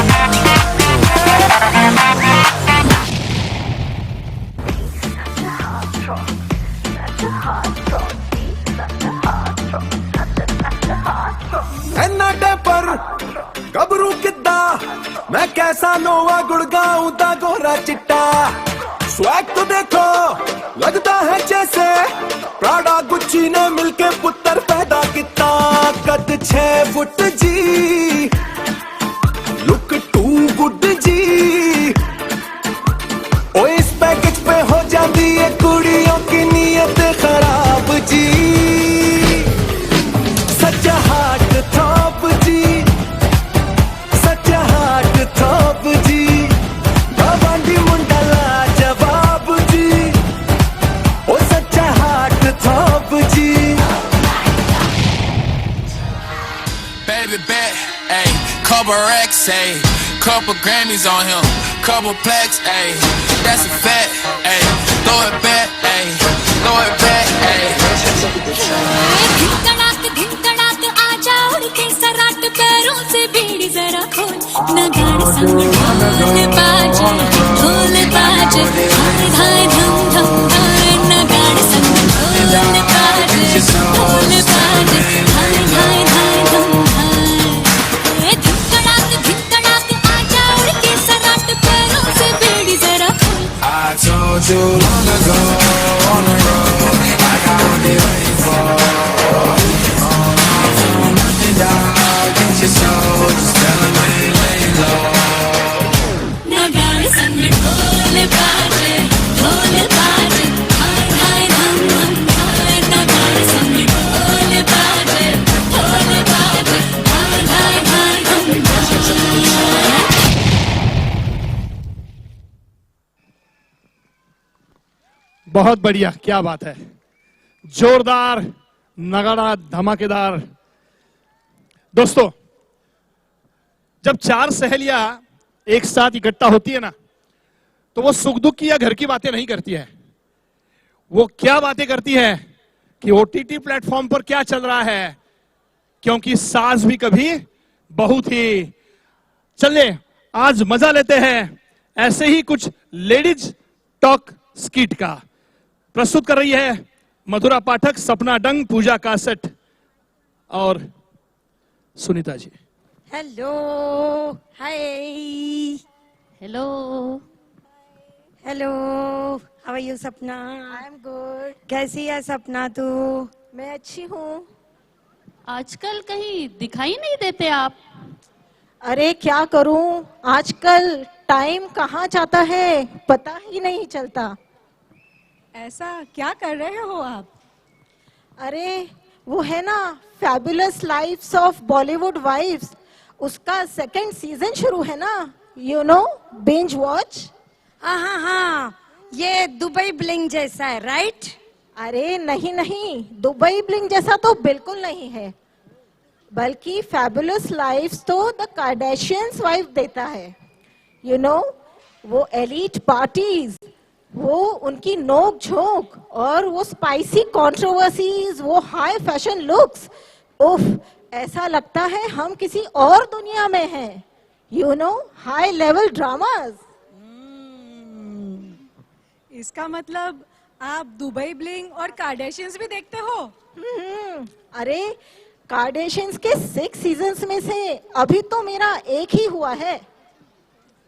इन्ना टेपर गबरू किद्दा, मैं कैसा नोवा गुड़गांव दा गोरा चिट्टा। स्वैग तो देखो लगता है जैसे प्राडा गुच्ची ने मिलके पुत्र पैदा किता। कद 6 फुट जी, लुक 2 गुड जी, ओ इस पैकेज पे हो जाती है कुड़ियों की नीयत खराब जी। सच्चा हार्ट थॉप जी, थॉप जी, बाबांडी मुंडा लाजवाब जी, ओ सच्चा heart Thorpe ji. Baby bet, ayy, couple racks, ayy, couple Grammys on him, couple plaques, ayy, that's a fact, ayy, throw it back, ayy, throw it back, ayy. धिंकड़ाक आजा उड़ के सराट, पैरों से बीड़ी जरा खोल, नगाड़े संग ढोल बाजे, ढोल बाजे, हाय हाय धम धम हाय, नगाड़े संग ढोल बाजे, ढोल बाजे, हाय हाय हाय धम हाय। धिंकड़ाक आजा उड़ के सराट, पैरों से बीड़ी जरा खोल। I told you long ago on the road, I got what they waiting for. Nothing down. बहुत बढ़िया, क्या बात है, जोरदार, नगाड़ा, धमाकेदार। दोस्तों, जब चार सहेलियां एक साथ इकट्ठा होती है ना, तो वो सुख दुख की या घर की बातें नहीं करती है। वो क्या बातें करती है कि ओटीटी प्लेटफॉर्म पर क्या चल रहा है, क्योंकि सास भी कभी बहू थी। चलिए आज मजा लेते हैं ऐसे ही कुछ लेडीज टॉक स्किट का। प्रस्तुत कर रही है मधुरा पाठक, सपना डंग, पूजा कासट और Sunita ji. Hello, hi, hello, hello, how are you Sapna? I am good. कैसी है सपना तू? मैं अच्छी हूँ। आजकल कहीं दिखाई नहीं देते आप। अरे क्या करूँ, आजकल टाइम कहाँ जाता है पता ही नहीं चलता। ऐसा क्या कर रहे हो आप? अरे वो है ना fabulous lives of Bollywood wives, उसका सेकंड सीजन शुरू है ना, यू नो, बिंज वॉच। हाँ हाँ हाँ, ये दुबई ब्लिंग जैसा है, राइट? अरे नहीं नहीं, दुबई ब्लिंग जैसा तो बिल्कुल नहीं है, बल्कि फैबुलस लाइफ्स तो द कार्डेशियंस वाइफ देता है। यू नो, वो एलीट पार्टीज, वो उनकी नोक झोंक और वो स्पाइसी कंट्रोवर्सीज, वो हाई फैशन लुक्स, उफ, ऐसा लगता है हम किसी और दुनिया में हैं। You know, high level dramas. इसका मतलब आप दुबई ब्लिंग और कार्डेशियंस भी देखते हो? अरे कार्डेशियंस के 6 सीजन्स में से अभी तो मेरा एक ही हुआ है।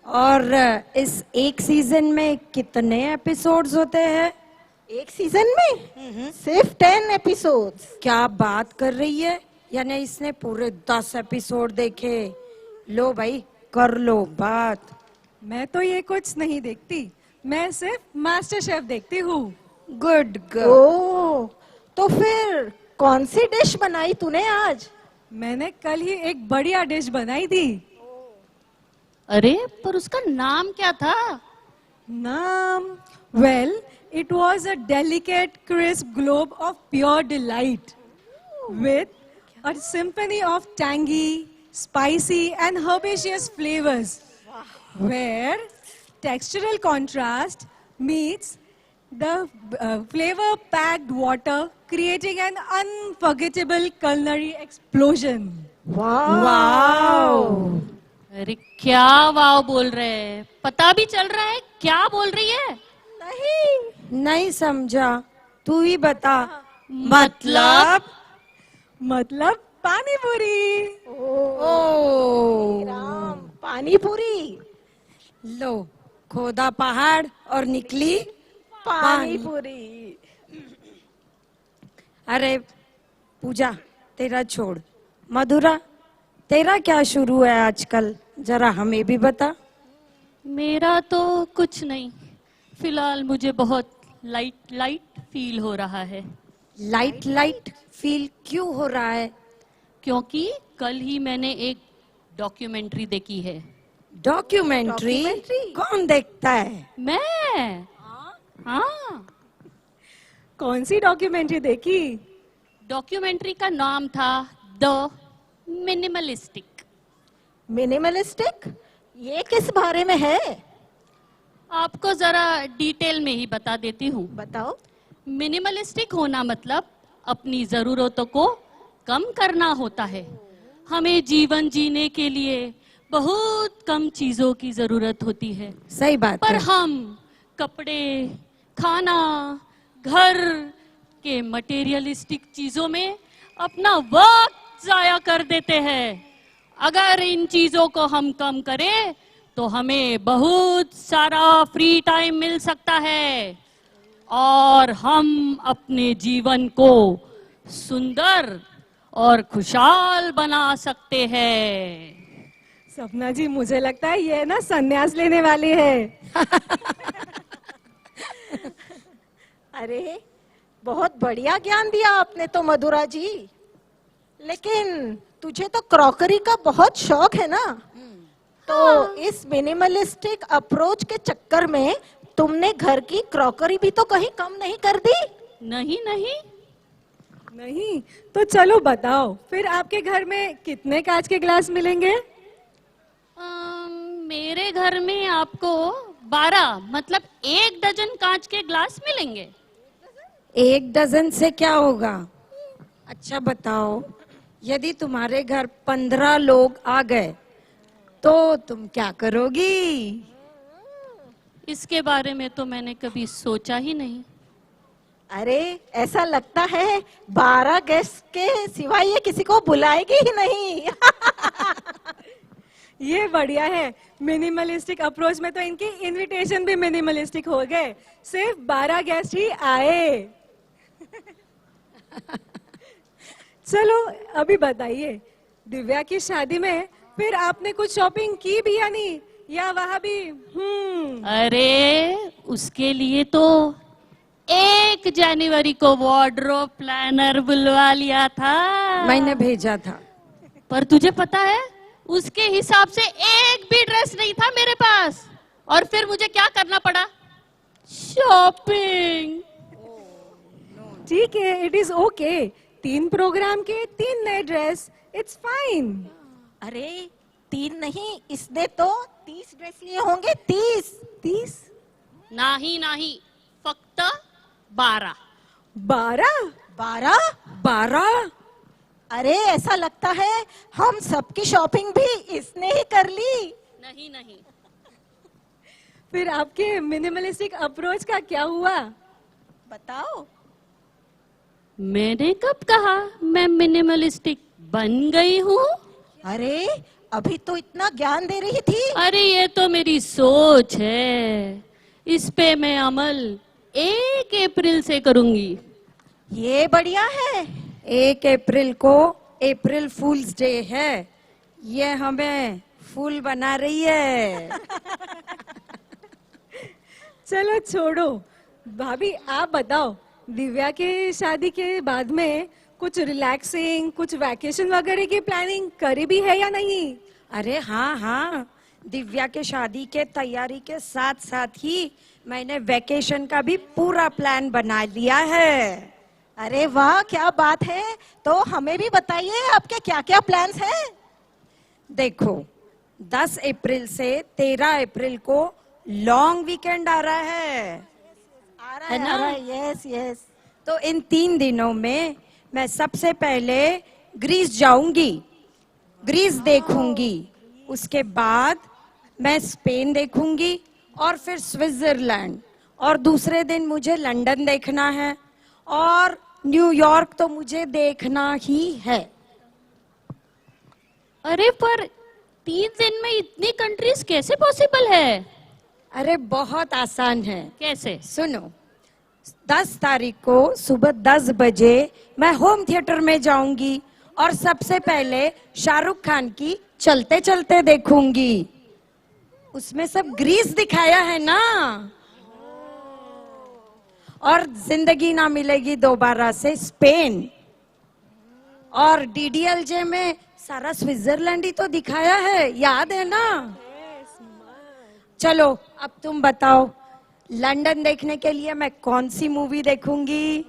और इस एक सीजन में कितने एपिसोड्स होते हैं? एक सीजन में सिर्फ 10 एपिसोड्स। क्या बात कर रही है, यानी इसने पूरे 10 एपिसोड देखे। लो भाई, कर लो बात। मैं तो ये कुछ नहीं देखती, मैं सिर्फ मास्टर शेफ देखती हूँ। Good girl. तो फिर कौन सी डिश बनाई तूने आज? मैंने कल ही एक बढ़िया डिश बनाई थी। अरे पर उसका नाम क्या था? नाम? Well, it was a delicate crisp globe of pure delight with a symphony of tangy, spicy and herbaceous flavors where textural contrast meets the flavor-packed water, creating an unforgettable culinary explosion. Wow! अरे क्या वाव बोल रहे हैं, पता भी चल रहा है क्या बोल रही है? नहीं समझा, तू ही बता। मतलब पानी पूरी। ओ राम, पानी पूरी। लो, खोदा पहाड़ और निकली पानी पूरी। अरे पूजा, तेरा छोड़, मधुरा तेरा क्या शुरू है आजकल, जरा हमें भी बता। मेरा तो कुछ नहीं, फिलहाल मुझे बहुत लाइट फील हो रहा है। लाइट फील क्यों हो रहा है? क्योंकि कल ही मैंने एक डॉक्यूमेंट्री देखी है। डॉक्यूमेंट्री? कौन देखता है? मैं। हाँ। कौन सी डॉक्यूमेंट्री देखी? डॉक्यूमेंट्री का नाम था द मिनिमलिस्टिक। मिनिमलिस्टिक? ये किस बारे में है? आपको जरा डिटेल में ही बता देती हूँ। बताओ। मिनिमलिस्टिक होना मतलब अपनी जरूरतों को कम करना होता है। हमें जीवन जीने के लिए बहुत कम चीजों की जरूरत होती है। सही बात पर है। हम कपड़े, खाना, घर के मटेरियलिस्टिक चीजों में अपना वक्त जाया कर देते हैं। अगर इन चीजों को हम कम करें तो हमें बहुत सारा फ्री टाइम मिल सकता है और हम अपने जीवन को सुंदर और खुशहाल बना सकते हैं। सपना जी, मुझे लगता है ये ना संन्यास लेने वाली है। अरे बहुत बढ़िया ज्ञान दिया आपने तो मधुरा जी, लेकिन तुझे तो क्रॉकरी का बहुत शौक है ना, तो इस मिनिमलिस्टिक अप्रोच के चक्कर में तुमने घर की क्रॉकरी भी तो कहीं कम नहीं कर दी? नहीं नहीं नहीं तो चलो बताओ, फिर आपके घर में कितने कांच के ग्लास मिलेंगे? मेरे घर में आपको 12 मतलब 1 डजन कांच के ग्लास मिलेंगे। 1 डजन से क्या होगा? अच्छा बताओ, यदि तुम्हारे घर 15 लोग आ गए तो तुम क्या करोगी? इसके बारे में तो मैंने कभी सोचा ही नहीं। अरे ऐसा लगता है 12 गेस्ट के सिवाय ये किसी को बुलाएगी ही नहीं। ये बढ़िया है, मिनिमलिस्टिक अप्रोच में तो इनकी इनविटेशन भी मिनिमलिस्टिक हो गए, सिर्फ 12 गेस्ट ही आए। चलो अभी बताइए, दिव्या की शादी में फिर आपने कुछ शॉपिंग की भी या नहीं, या वहां भी? अरे उसके लिए तो 1 जनवरी को वार्डरोब प्लानर बुलवा लिया था। मैंने भेजा था। पर तुझे पता है, उसके हिसाब से एक भी ड्रेस नहीं था मेरे पास, और फिर मुझे क्या करना पड़ा? शॉपिंग। ठीक है, इट इज ओके। 3 प्रोग्राम के 3 नए ड्रेस, इट्स फाइन। अरे 3 नहीं, इसने तो 30 ड्रेस लिए होंगे। 30 नाही नाही, फक्त 12। 12? अरे ऐसा लगता है हम सबकी शॉपिंग भी इसने ही कर ली। नहीं नहीं। फिर आपके मिनिमलिस्टिक अप्रोच का क्या हुआ? बताओ। मैंने कब कहा मैं मिनिमलिस्टिक बन गई हूँ? अरे अभी तो इतना ज्ञान दे रही थी। अरे ये तो मेरी सोच है, इस पे मैं अमल 1 अप्रैल से करूंगी। ये बढ़िया है। 1 अप्रैल को अप्रैल फूल्स डे है, ये हमें फूल बना रही है। चलो छोड़ो, भाभी आप बताओ, दिव्या की शादी के बाद में कुछ रिलैक्सिंग, कुछ वैकेशन वगैरह की प्लानिंग करी भी है या नहीं? अरे हाँ, दिव्या के शादी के तैयारी के साथ साथ ही मैंने वैकेशन का भी पूरा प्लान बना लिया है। अरे वाह, क्या बात है। तो हमें भी बताइए आपके क्या क्या प्लान्स हैं? देखो, 10 अप्रैल से 13 अप्रैल को लॉन्ग वीकेंड आ रहा है। है ना? यस। तो इन 3 दिनों में मैं सबसे पहले ग्रीस जाऊंगी, ग्रीस देखूंगी, उसके बाद मैं स्पेन देखूंगी और फिर स्विट्जरलैंड, और दूसरे दिन मुझे लंदन देखना है, और न्यूयॉर्क तो मुझे देखना ही है। अरे पर 3 दिन में इतनी कंट्रीज कैसे पॉसिबल है? अरे बहुत आसान है। कैसे? सुनो, 10 तारीख को सुबह 10 बजे मैं होम थिएटर में जाऊंगी और सबसे पहले शाहरुख खान की चलते चलते देखूंगी। उसमें सब ग्रीस दिखाया है ना, और जिंदगी ना मिलेगी दोबारा से स्पेन, और DDLJ में सारा स्विट्जरलैंड ही तो दिखाया है, याद है ना? चलो अब तुम बताओ, लंदन देखने के लिए मैं कौन सी मूवी देखूंगी?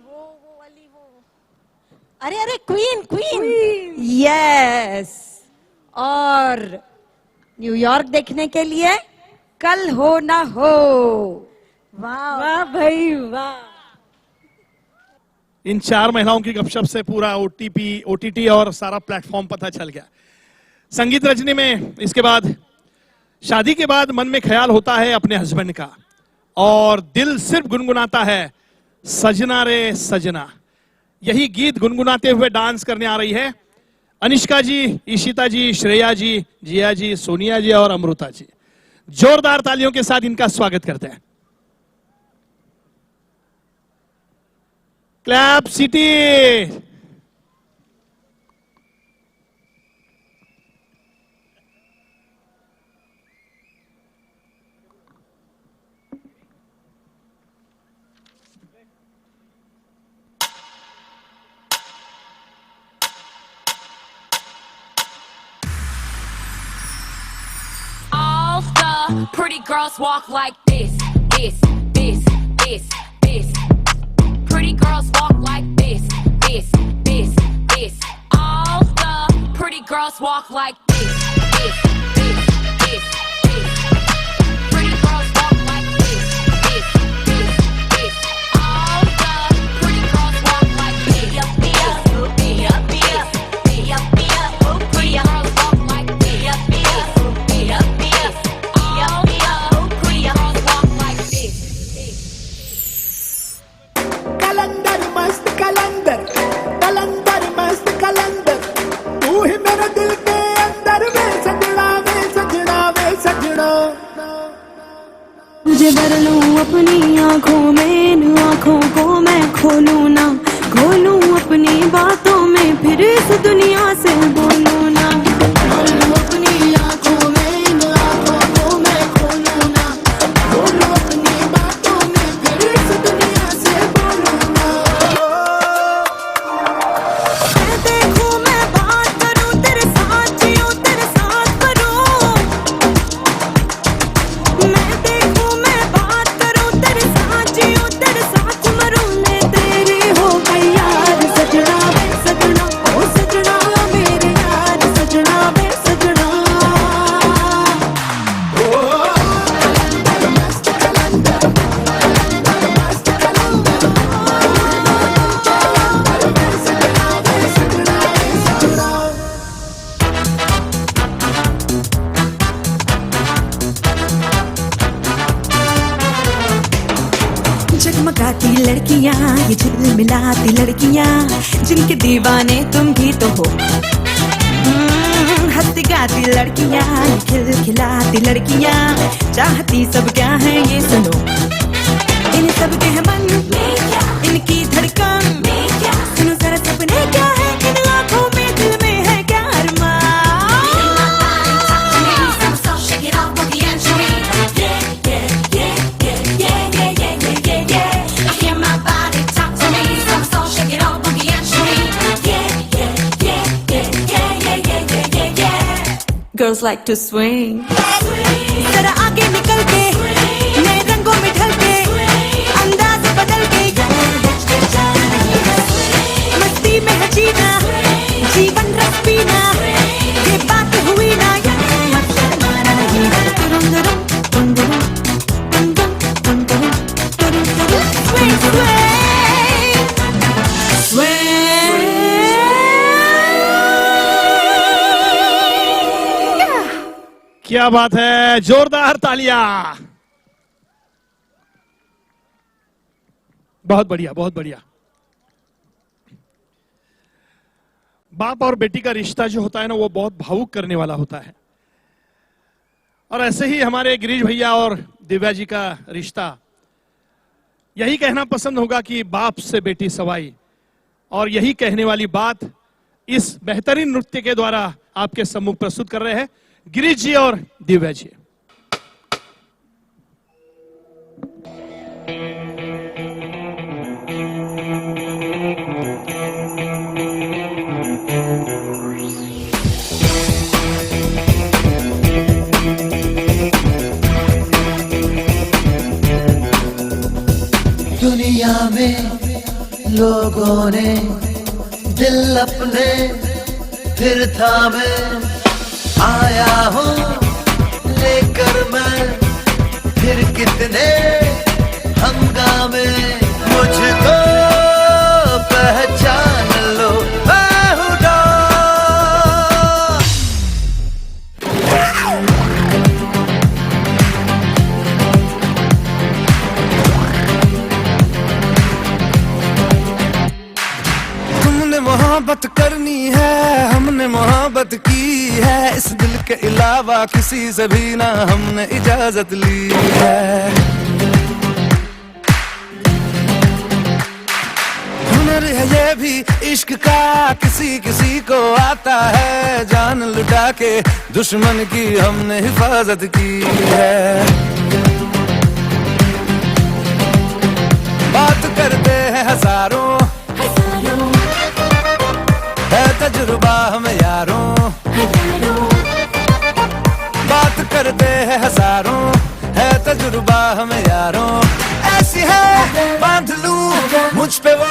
अरे क्वीन। यस। और न्यूयॉर्क देखने के लिए कल हो ना हो। वाह भाई वाह। इन 4 महिलाओं की गपशप से पूरा OTT और सारा प्लेटफॉर्म पता चल गया। संगीत रचने में इसके बाद, शादी के बाद मन में ख्याल होता है अपने हस्बैंड का, और दिल सिर्फ गुनगुनाता है सजना रे सजना। यही गीत गुनगुनाते हुए डांस करने आ रही है अनिष्का जी, ईशिता जी, श्रेया जी, जिया जी, सोनिया जी और अमृता जी। जोरदार तालियों के साथ इनका स्वागत करते हैं। Clap city. All the pretty girls walk like this. this, this. Pretty girls walk like this, this, this, this. All the pretty girls walk like this, this, this, this, this. Pretty girls walk like this, this, this, this. All the pretty girls walk like this. Pretty girls walk like this. All the pretty girls walk like this. कलंदर मस्त कलंदर कलंदर मस्त कलंदर तू ही मेरे दिल के अंदर वे सजना वे सजना वे सजना तुझे भर लूं अपनी आंखों में इन आंखों को मैं खोलूं ना खोलूं अपनी बातों में फिर इस दुनिया से बोलूं ना भर लूं अपनी आंखों में इन आंखों को मैं खोलूं ना खोलूं अपनी बातों में फिर इस दुनिया से बोलूं ना मैं देखूं मैं बात करूं तेरे साथ जियूं तेरे साथ करूं मैं देखूं मैं बात करूं तेरे साथ जियूं तेरे साथ मरूं मैं तेरी हो गई यार सजना वे सजना ओ सजना मेरे यार सजना वे सजना जगमगाती लड़कियां ये झिलमिलाती लड़कियां जिनके दीवाने तुम भी तो हो हंसती गाती लड़कियां ये खिलखिलाती लड़कियां चाहती सब क्या है ये सुनो इन सब के है मन इनकी धड़कन सुनो जरा सपने क्या है इन आँखों में दिल में है क्या अरमान Girls like to swing. जरा आगे निकल के नए रंगों में ढल के अंदाज बदल के मस्ती में है जीना जीवन रस पीना ये बात हुई ना मत शर्माना नहीं तुरुम तुरुम तुरुम तुरुम तुरुम तुरुम तुरुम तुरुम swing swing swing क्या बात है, जोरदार तालियां। बहुत बढ़िया, बहुत बढ़िया। बाप और बेटी का रिश्ता जो होता है ना, वो बहुत भावुक करने वाला होता है। और ऐसे ही हमारे गिरीश भैया और दिव्या जी का रिश्ता, यही कहना पसंद होगा कि बाप से बेटी सवाई, और यही कहने वाली बात इस बेहतरीन नृत्य के द्वारा आपके सम्मुख प्रस्तुत कर रहे हैं गिरीश जी और दिव्या जी। दुनिया में लोगों ने दिल अपने फिर थामे आया हूँ लेकर मैं फिर कितने हंगामे मुझको पहचान लो मैं हूँ डॉन। तुमने मोहब्बत करनी है हमने मोहब्बत की है, इस दिल के अलावा किसी से भी ना हमने इजाजत ली है। हुनर है ये भी इश्क का किसी किसी को आता है, जान लुटा के दुश्मन की हमने हिफाजत की है। बात करते हैं हजारों है तजुर्बा हम यारों, बात करते हैं हजारों है तजुर्बा हम यारों। ऐसे कैसी है बांध लूं मुझ पे वो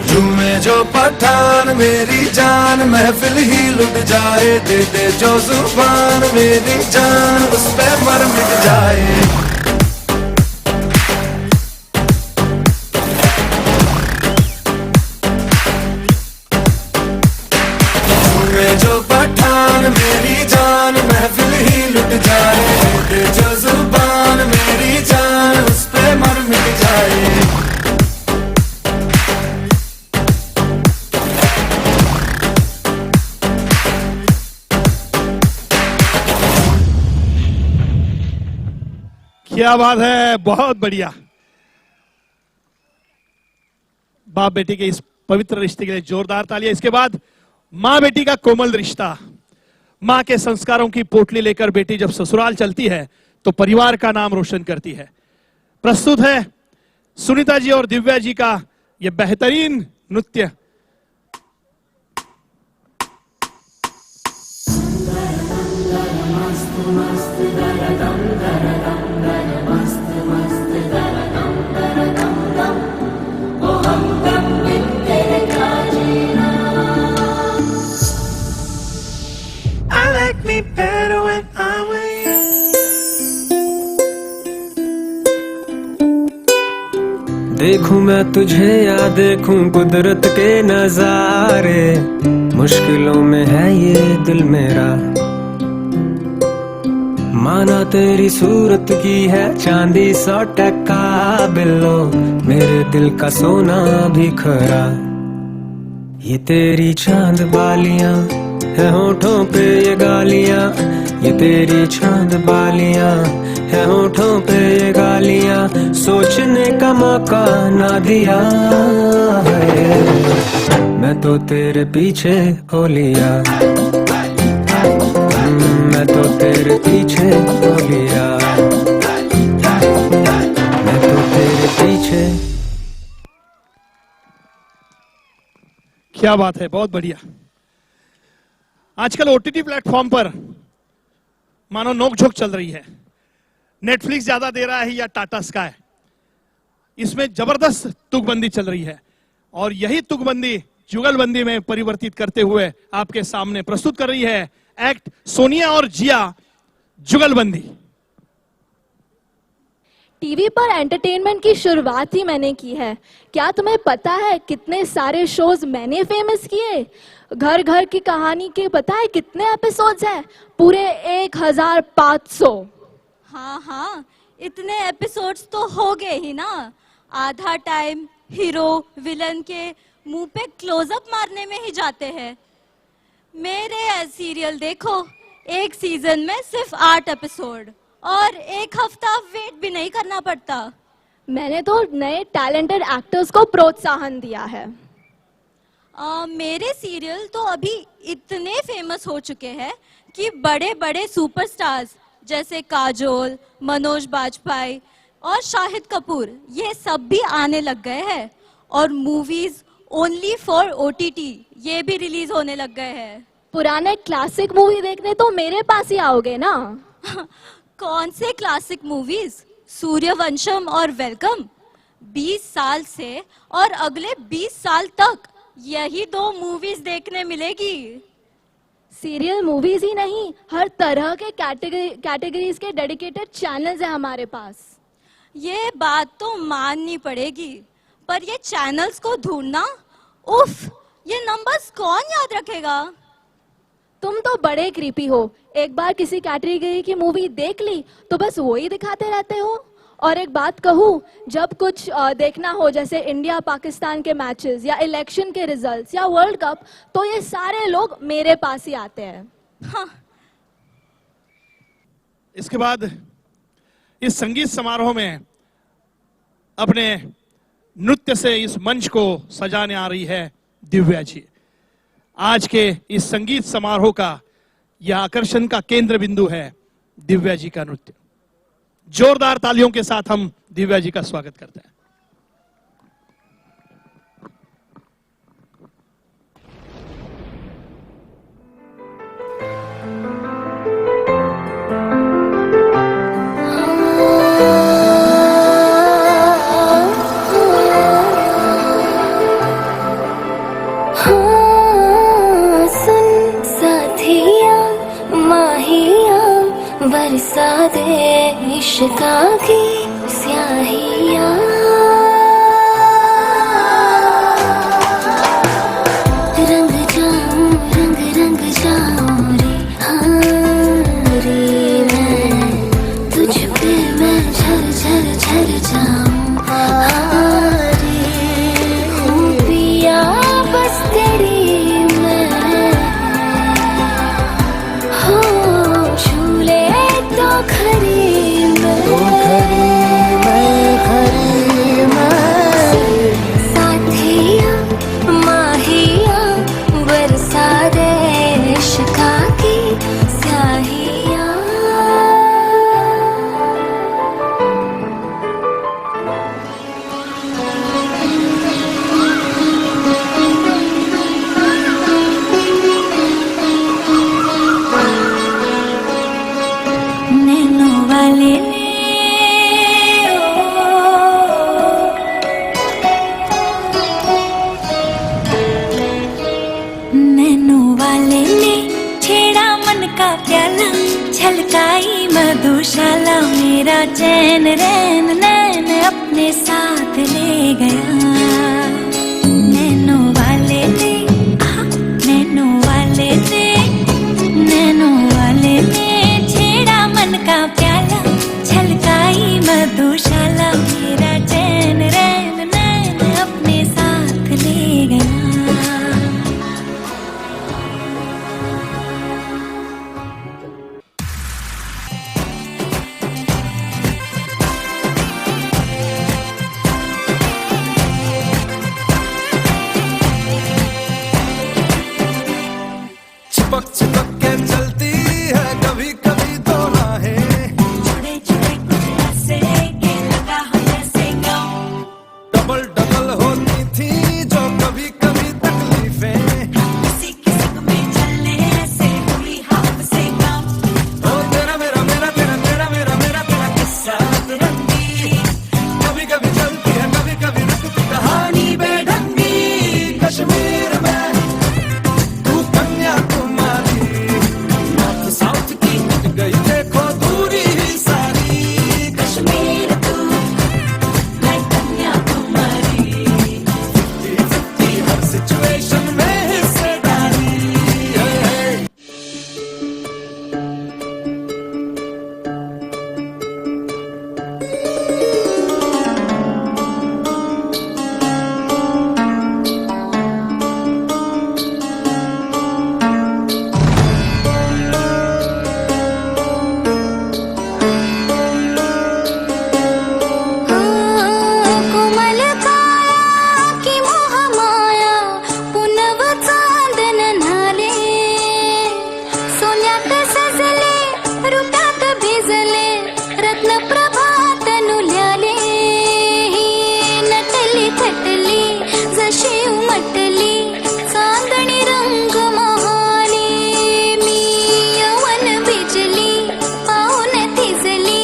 झूमे जो पठान मेरी जान महफिल ही लुट जाए दे दे जो जुबान मेरी जान उस पे मर मिट जाए जो पठान मेरी जान महफिल ही लुट जाए दे जो जुबान मेरी जान उस पे मर मिट जाए क्या बात है, बहुत बढ़िया। बाप बेटी के इस पवित्र रिश्ते के लिए जोरदार तालियां। इसके बाद माँ बेटी का कोमल रिश्ता। माँ के संस्कारों की पोटली लेकर बेटी जब ससुराल चलती है तो परिवार का नाम रोशन करती है। प्रस्तुत है सुनीता जी और दिव्या जी का यह बेहतरीन नृत्य। me better when I'm with you. देखूं मैं तुझे या देखूं कुदरत के नजारे, मुश्किलों में है ये दिल मेरा। माना तेरी सूरत की है चांदी 100% बिल्लो, मेरे दिल का सोना भी खरा। ये तेरी चांद बालियां है होठों पे ये गालियां, ये तेरी चांद बालियां है होठों पे ये गालियां, सोचने का मौका ना दिया है, मैं तो तेरे पीछे हो लिया, मैं तो तेरे पीछे हो लिया, मैं तो तेरे पीछे। क्या बात है, बहुत बढ़िया। आजकल ओटीटी प्लेटफॉर्म पर मानो नोकझोंक चल रही है। नेटफ्लिक्स ज्यादा दे रहा है या टाटा स्काई, इसमें जबरदस्त तुकबंदी चल रही है और यही तुकबंदी जुगलबंदी में परिवर्तित करते हुए आपके सामने प्रस्तुत कर रही है एक्ट सोनिया और जिया जुगलबंदी। टीवी पर एंटरटेनमेंट की शुरुआत ही मैंने की है। क्या तुम्हें पता है कितने सारे शोज मैंने फेमस किए? घर घर की कहानी के पता है कितने एपिसोड्स हैं? पूरे 1500। हाँ हाँ, इतने एपिसोड्स तो हो गए ही ना। आधा टाइम हीरो विलन के मुंह पे क्लोजअप मारने में ही जाते हैं। मेरे सीरियल देखो, एक सीजन में सिर्फ 8 एपिसोड और एक हफ्ता वेट भी नहीं करना पड़ता। मैंने तो नए टैलेंटेड एक्टर्स को प्रोत्साहन दिया है। मेरे सीरियल तो अभी इतने फेमस हो चुके हैं कि बड़े बड़े सुपरस्टार्स जैसे काजोल, मनोज बाजपेयी और शाहिद कपूर ये सब भी आने लग गए हैं और मूवीज ओनली फॉर ओटीटी ये भी रिलीज होने लग गए हैं। पुराने क्लासिक मूवी देखने तो मेरे पास ही आओगे ना? कौन से क्लासिक मूवीज? सूर्यवंशम और वेलकम 20 साल से और अगले 20 साल तक यही 2 मूवीज देखने मिलेगी। सीरियल मूवीज ही नहीं, हर तरह के कैटेगरीज के डेडिकेटेड चैनल्स हैं हमारे पास। ये बात तो माननी पड़ेगी, पर ये चैनल्स को ढूंढना, उफ, ये नंबर्स कौन याद रखेगा? तुम तो बड़े क्रीपी हो। एक बार किसी कैटेगरी की मूवी देख ली तो बस वो ही दिखाते रहते हो। और एक बात कहूँ, जब कुछ देखना हो जैसे इंडिया पाकिस्तान के मैचेस या इलेक्शन के रिजल्ट्स या वर्ल्ड कप, तो ये सारे लोग मेरे पास ही आते हैं। हाँ। इसके बाद इस संगीत समारोह में अपने नृत्य से इस मंच को सजाने आ रही है दिव्या जी। आज के इस संगीत समारोह का यह आकर्षण का केंद्र बिंदु है दिव्या जी का नृत्य। जोरदार तालियों के साथ हम दिव्या जी का स्वागत करते हैं। बरसा दे इश्का की स्याहियाँ रंग जाऊं रंग रंग जाऊं रे हाँ रे मैं तुझ पे मैं झर झर झर जाऊं हाँ रे खूबियाँ बस तेरी मैं हो झूले तो खरी मैं साथिया माहिया बरसा दे इश्का की स्याहियाँ नैनो वाले ने नैनो वाले ने छेड़ा मन का प्याला छलकाई मधुशाला मेरा चैन रैन नैन अपने साथ ले गया नैनो वाले ने नैनो वाले ने नैनो वाले ने छेड़ा मन का प्याला छलकाई मधुशाला मेरा चैन रैन नैन अपने साथ ले गया चिपक चिपक के चलती है कभी कभी तो राहें जुड़े जुड़े कुछ ऐसे के लगा हम जैसे गाँव डबल डबल होती थी जो कभी कभी तकलीफें किसी किसी में चलने ऐसे हुई हाथ से काम ओ तेरा मेरा मेरा तेरा तेरा मेरा मेरा तेरा किस्सा रंगी कभी कभी चलती है कभी कभी रुकती कहानी बेढंगी कश्मीर में तू कन्याकुमारी नॉर्थ साउथ की गई देखो दूरी ही सारी कश्मीर तू मैं कन्याकुमारी फिफ्टी हर सिचुएशन में हिस्सेदारी है। कोमल काया की मोह माया पुनव चांदन नाले सोन्यात सजले रुटात भिजले रत्न प्रभात नुल्याले नटली थटली जशी उमटली चांदणी रंग महाली मी यवन भिजली पाऊन थिजली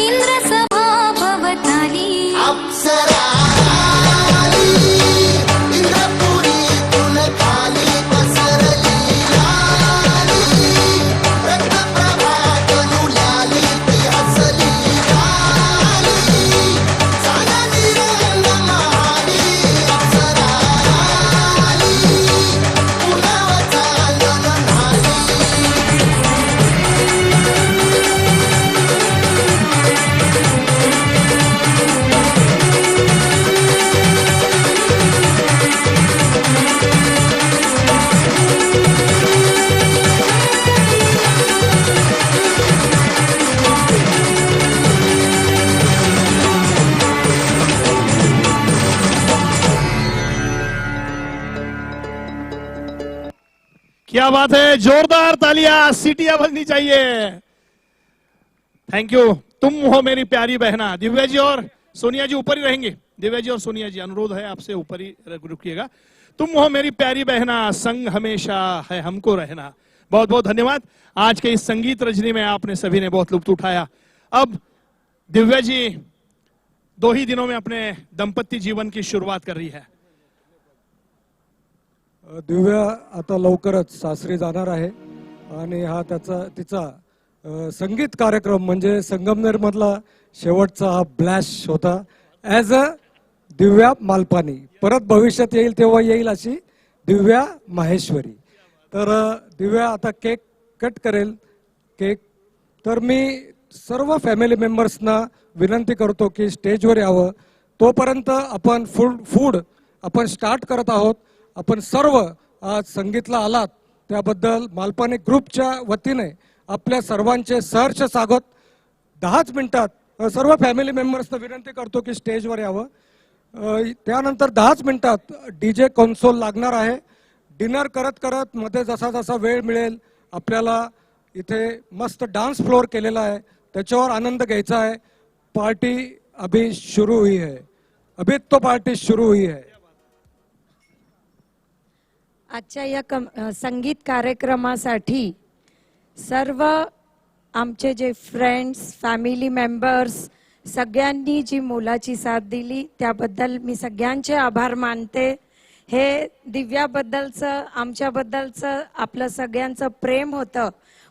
इंद्र सभा भवताली क्या बात है, जोरदार तालियां, सीटियां बजनी चाहिए। Thank you. तुम हो मेरी प्यारी बहना। दिव्या जी और सोनिया जी ऊपर ही रहेंगे। दिव्या जी और सोनिया जी, अनुरोध है आपसे ऊपर ही रुकिएगा। तुम हो मेरी प्यारी बहना, संग हमेशा है हमको रहना। बहुत बहुत धन्यवाद। आज के इस संगीत रजनी में आपने सभी ने बहुत लुत्फ उठाया। अब दिव्या जी 2 ही दिनों में अपने दाम्पत्य जीवन की शुरुआत कर रही है। दिव्या आता लवकरच सासरी जाणार आहे आणि हा तिचा संगीत कार्यक्रम म्हणजे संगमनेरमधला शेवटचा हा ब्लॅश होता. ॲज अ दिव्या मालपानी, परत भविष्यात येईल तेव्हा येईल अशी दिव्या माहेश्वरी. तर दिव्या आता केक कट करेल. केक तर मी सर्व फॅमिली मेंबर्सना विनंती करतो की स्टेजवर यावं. तोपर्यंत आपण फूड आपण स्टार्ट करत आहोत. आपण सर्व आज संगीतला आलात त्याबद्दल मालपानी ग्रुपच्या वतीने आपल्या सर्वांचे सहर्ष स्वागत. 10च मिनिटात सर्व फॅमिली मेंबर्सना विनंती करतो की स्टेजवर यावं. त्यानंतर 10च मिनिटात DJ कन्सोल लागणार आहे. डिनर करत करत मध्ये जसा जसा वेळ मिळेल आपल्याला इथे मस्त डान्स फ्लोर केलेला आहे, त्याच्यावर आनंद घ्यायचा आहे. पार्टी अभी शुरू हुई है, अभी तो पार्टी शुरू हुई है. आजच्या या संगीत कार्यक्रमासाठी सर्व आमचे जे फ्रेंड्स, फॅमिली मेंबर्स सगळ्यांनी जी मोलाची साथ दिली त्याबद्दल मी सगळ्यांचे आभार मानते. हे दिव्याबद्दलचं, आमच्याबद्दलचं आपलं सगळ्यांचं प्रेम होतं,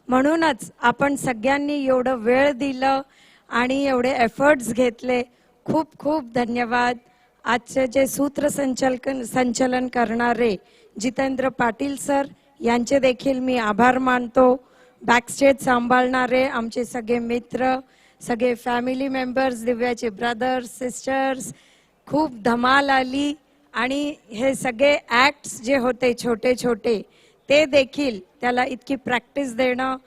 म्हणूनच आपण सगळ्यांनी एवढं वेळ दिलं आणि एवढे एफर्ट्स घेतले. खूप खूप धन्यवाद. आजचे जे सूत्रसंचालन करणारे जितेंद्र पाटील सर यांचे देखील मी आभार मानतो. बॅकस्टेज सांभाळणारे आमचे सगळे मित्र, सगळे फॅमिली मेंबर्स, दिव्याचे ब्रदर्स सिस्टर्स, खूप धमाल आली. आणि हे सगळे ॲक्ट्स जे होते छोटे छोटे ते देखील त्याला इतकी प्रॅक्टिस देणं,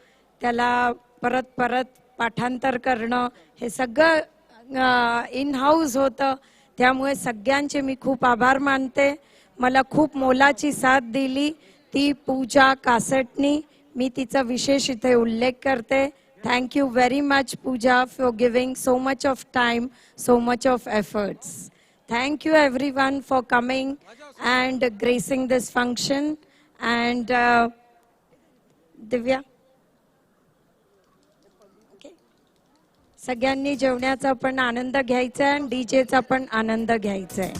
त्याला परत परत पाठांतर करणं, हे सगळं इन हाऊस होतं. त्यामुळे सगळ्यांचे मी खूप आभार मानते. मला खूप मोलाची साथ दिली ती पूजा कासटनी. मी तिचा विशेष इथे उल्लेख करते. Thank you very much Pooja for giving so much of time, so much of efforts. Thank you everyone for coming and gracing this function. And Divya, okay. सगळ्यांनी जेवण्याचा पण आनंद घ्यायचा आहे आणि डीजेचा पण आनंद घ्यायचा आहे.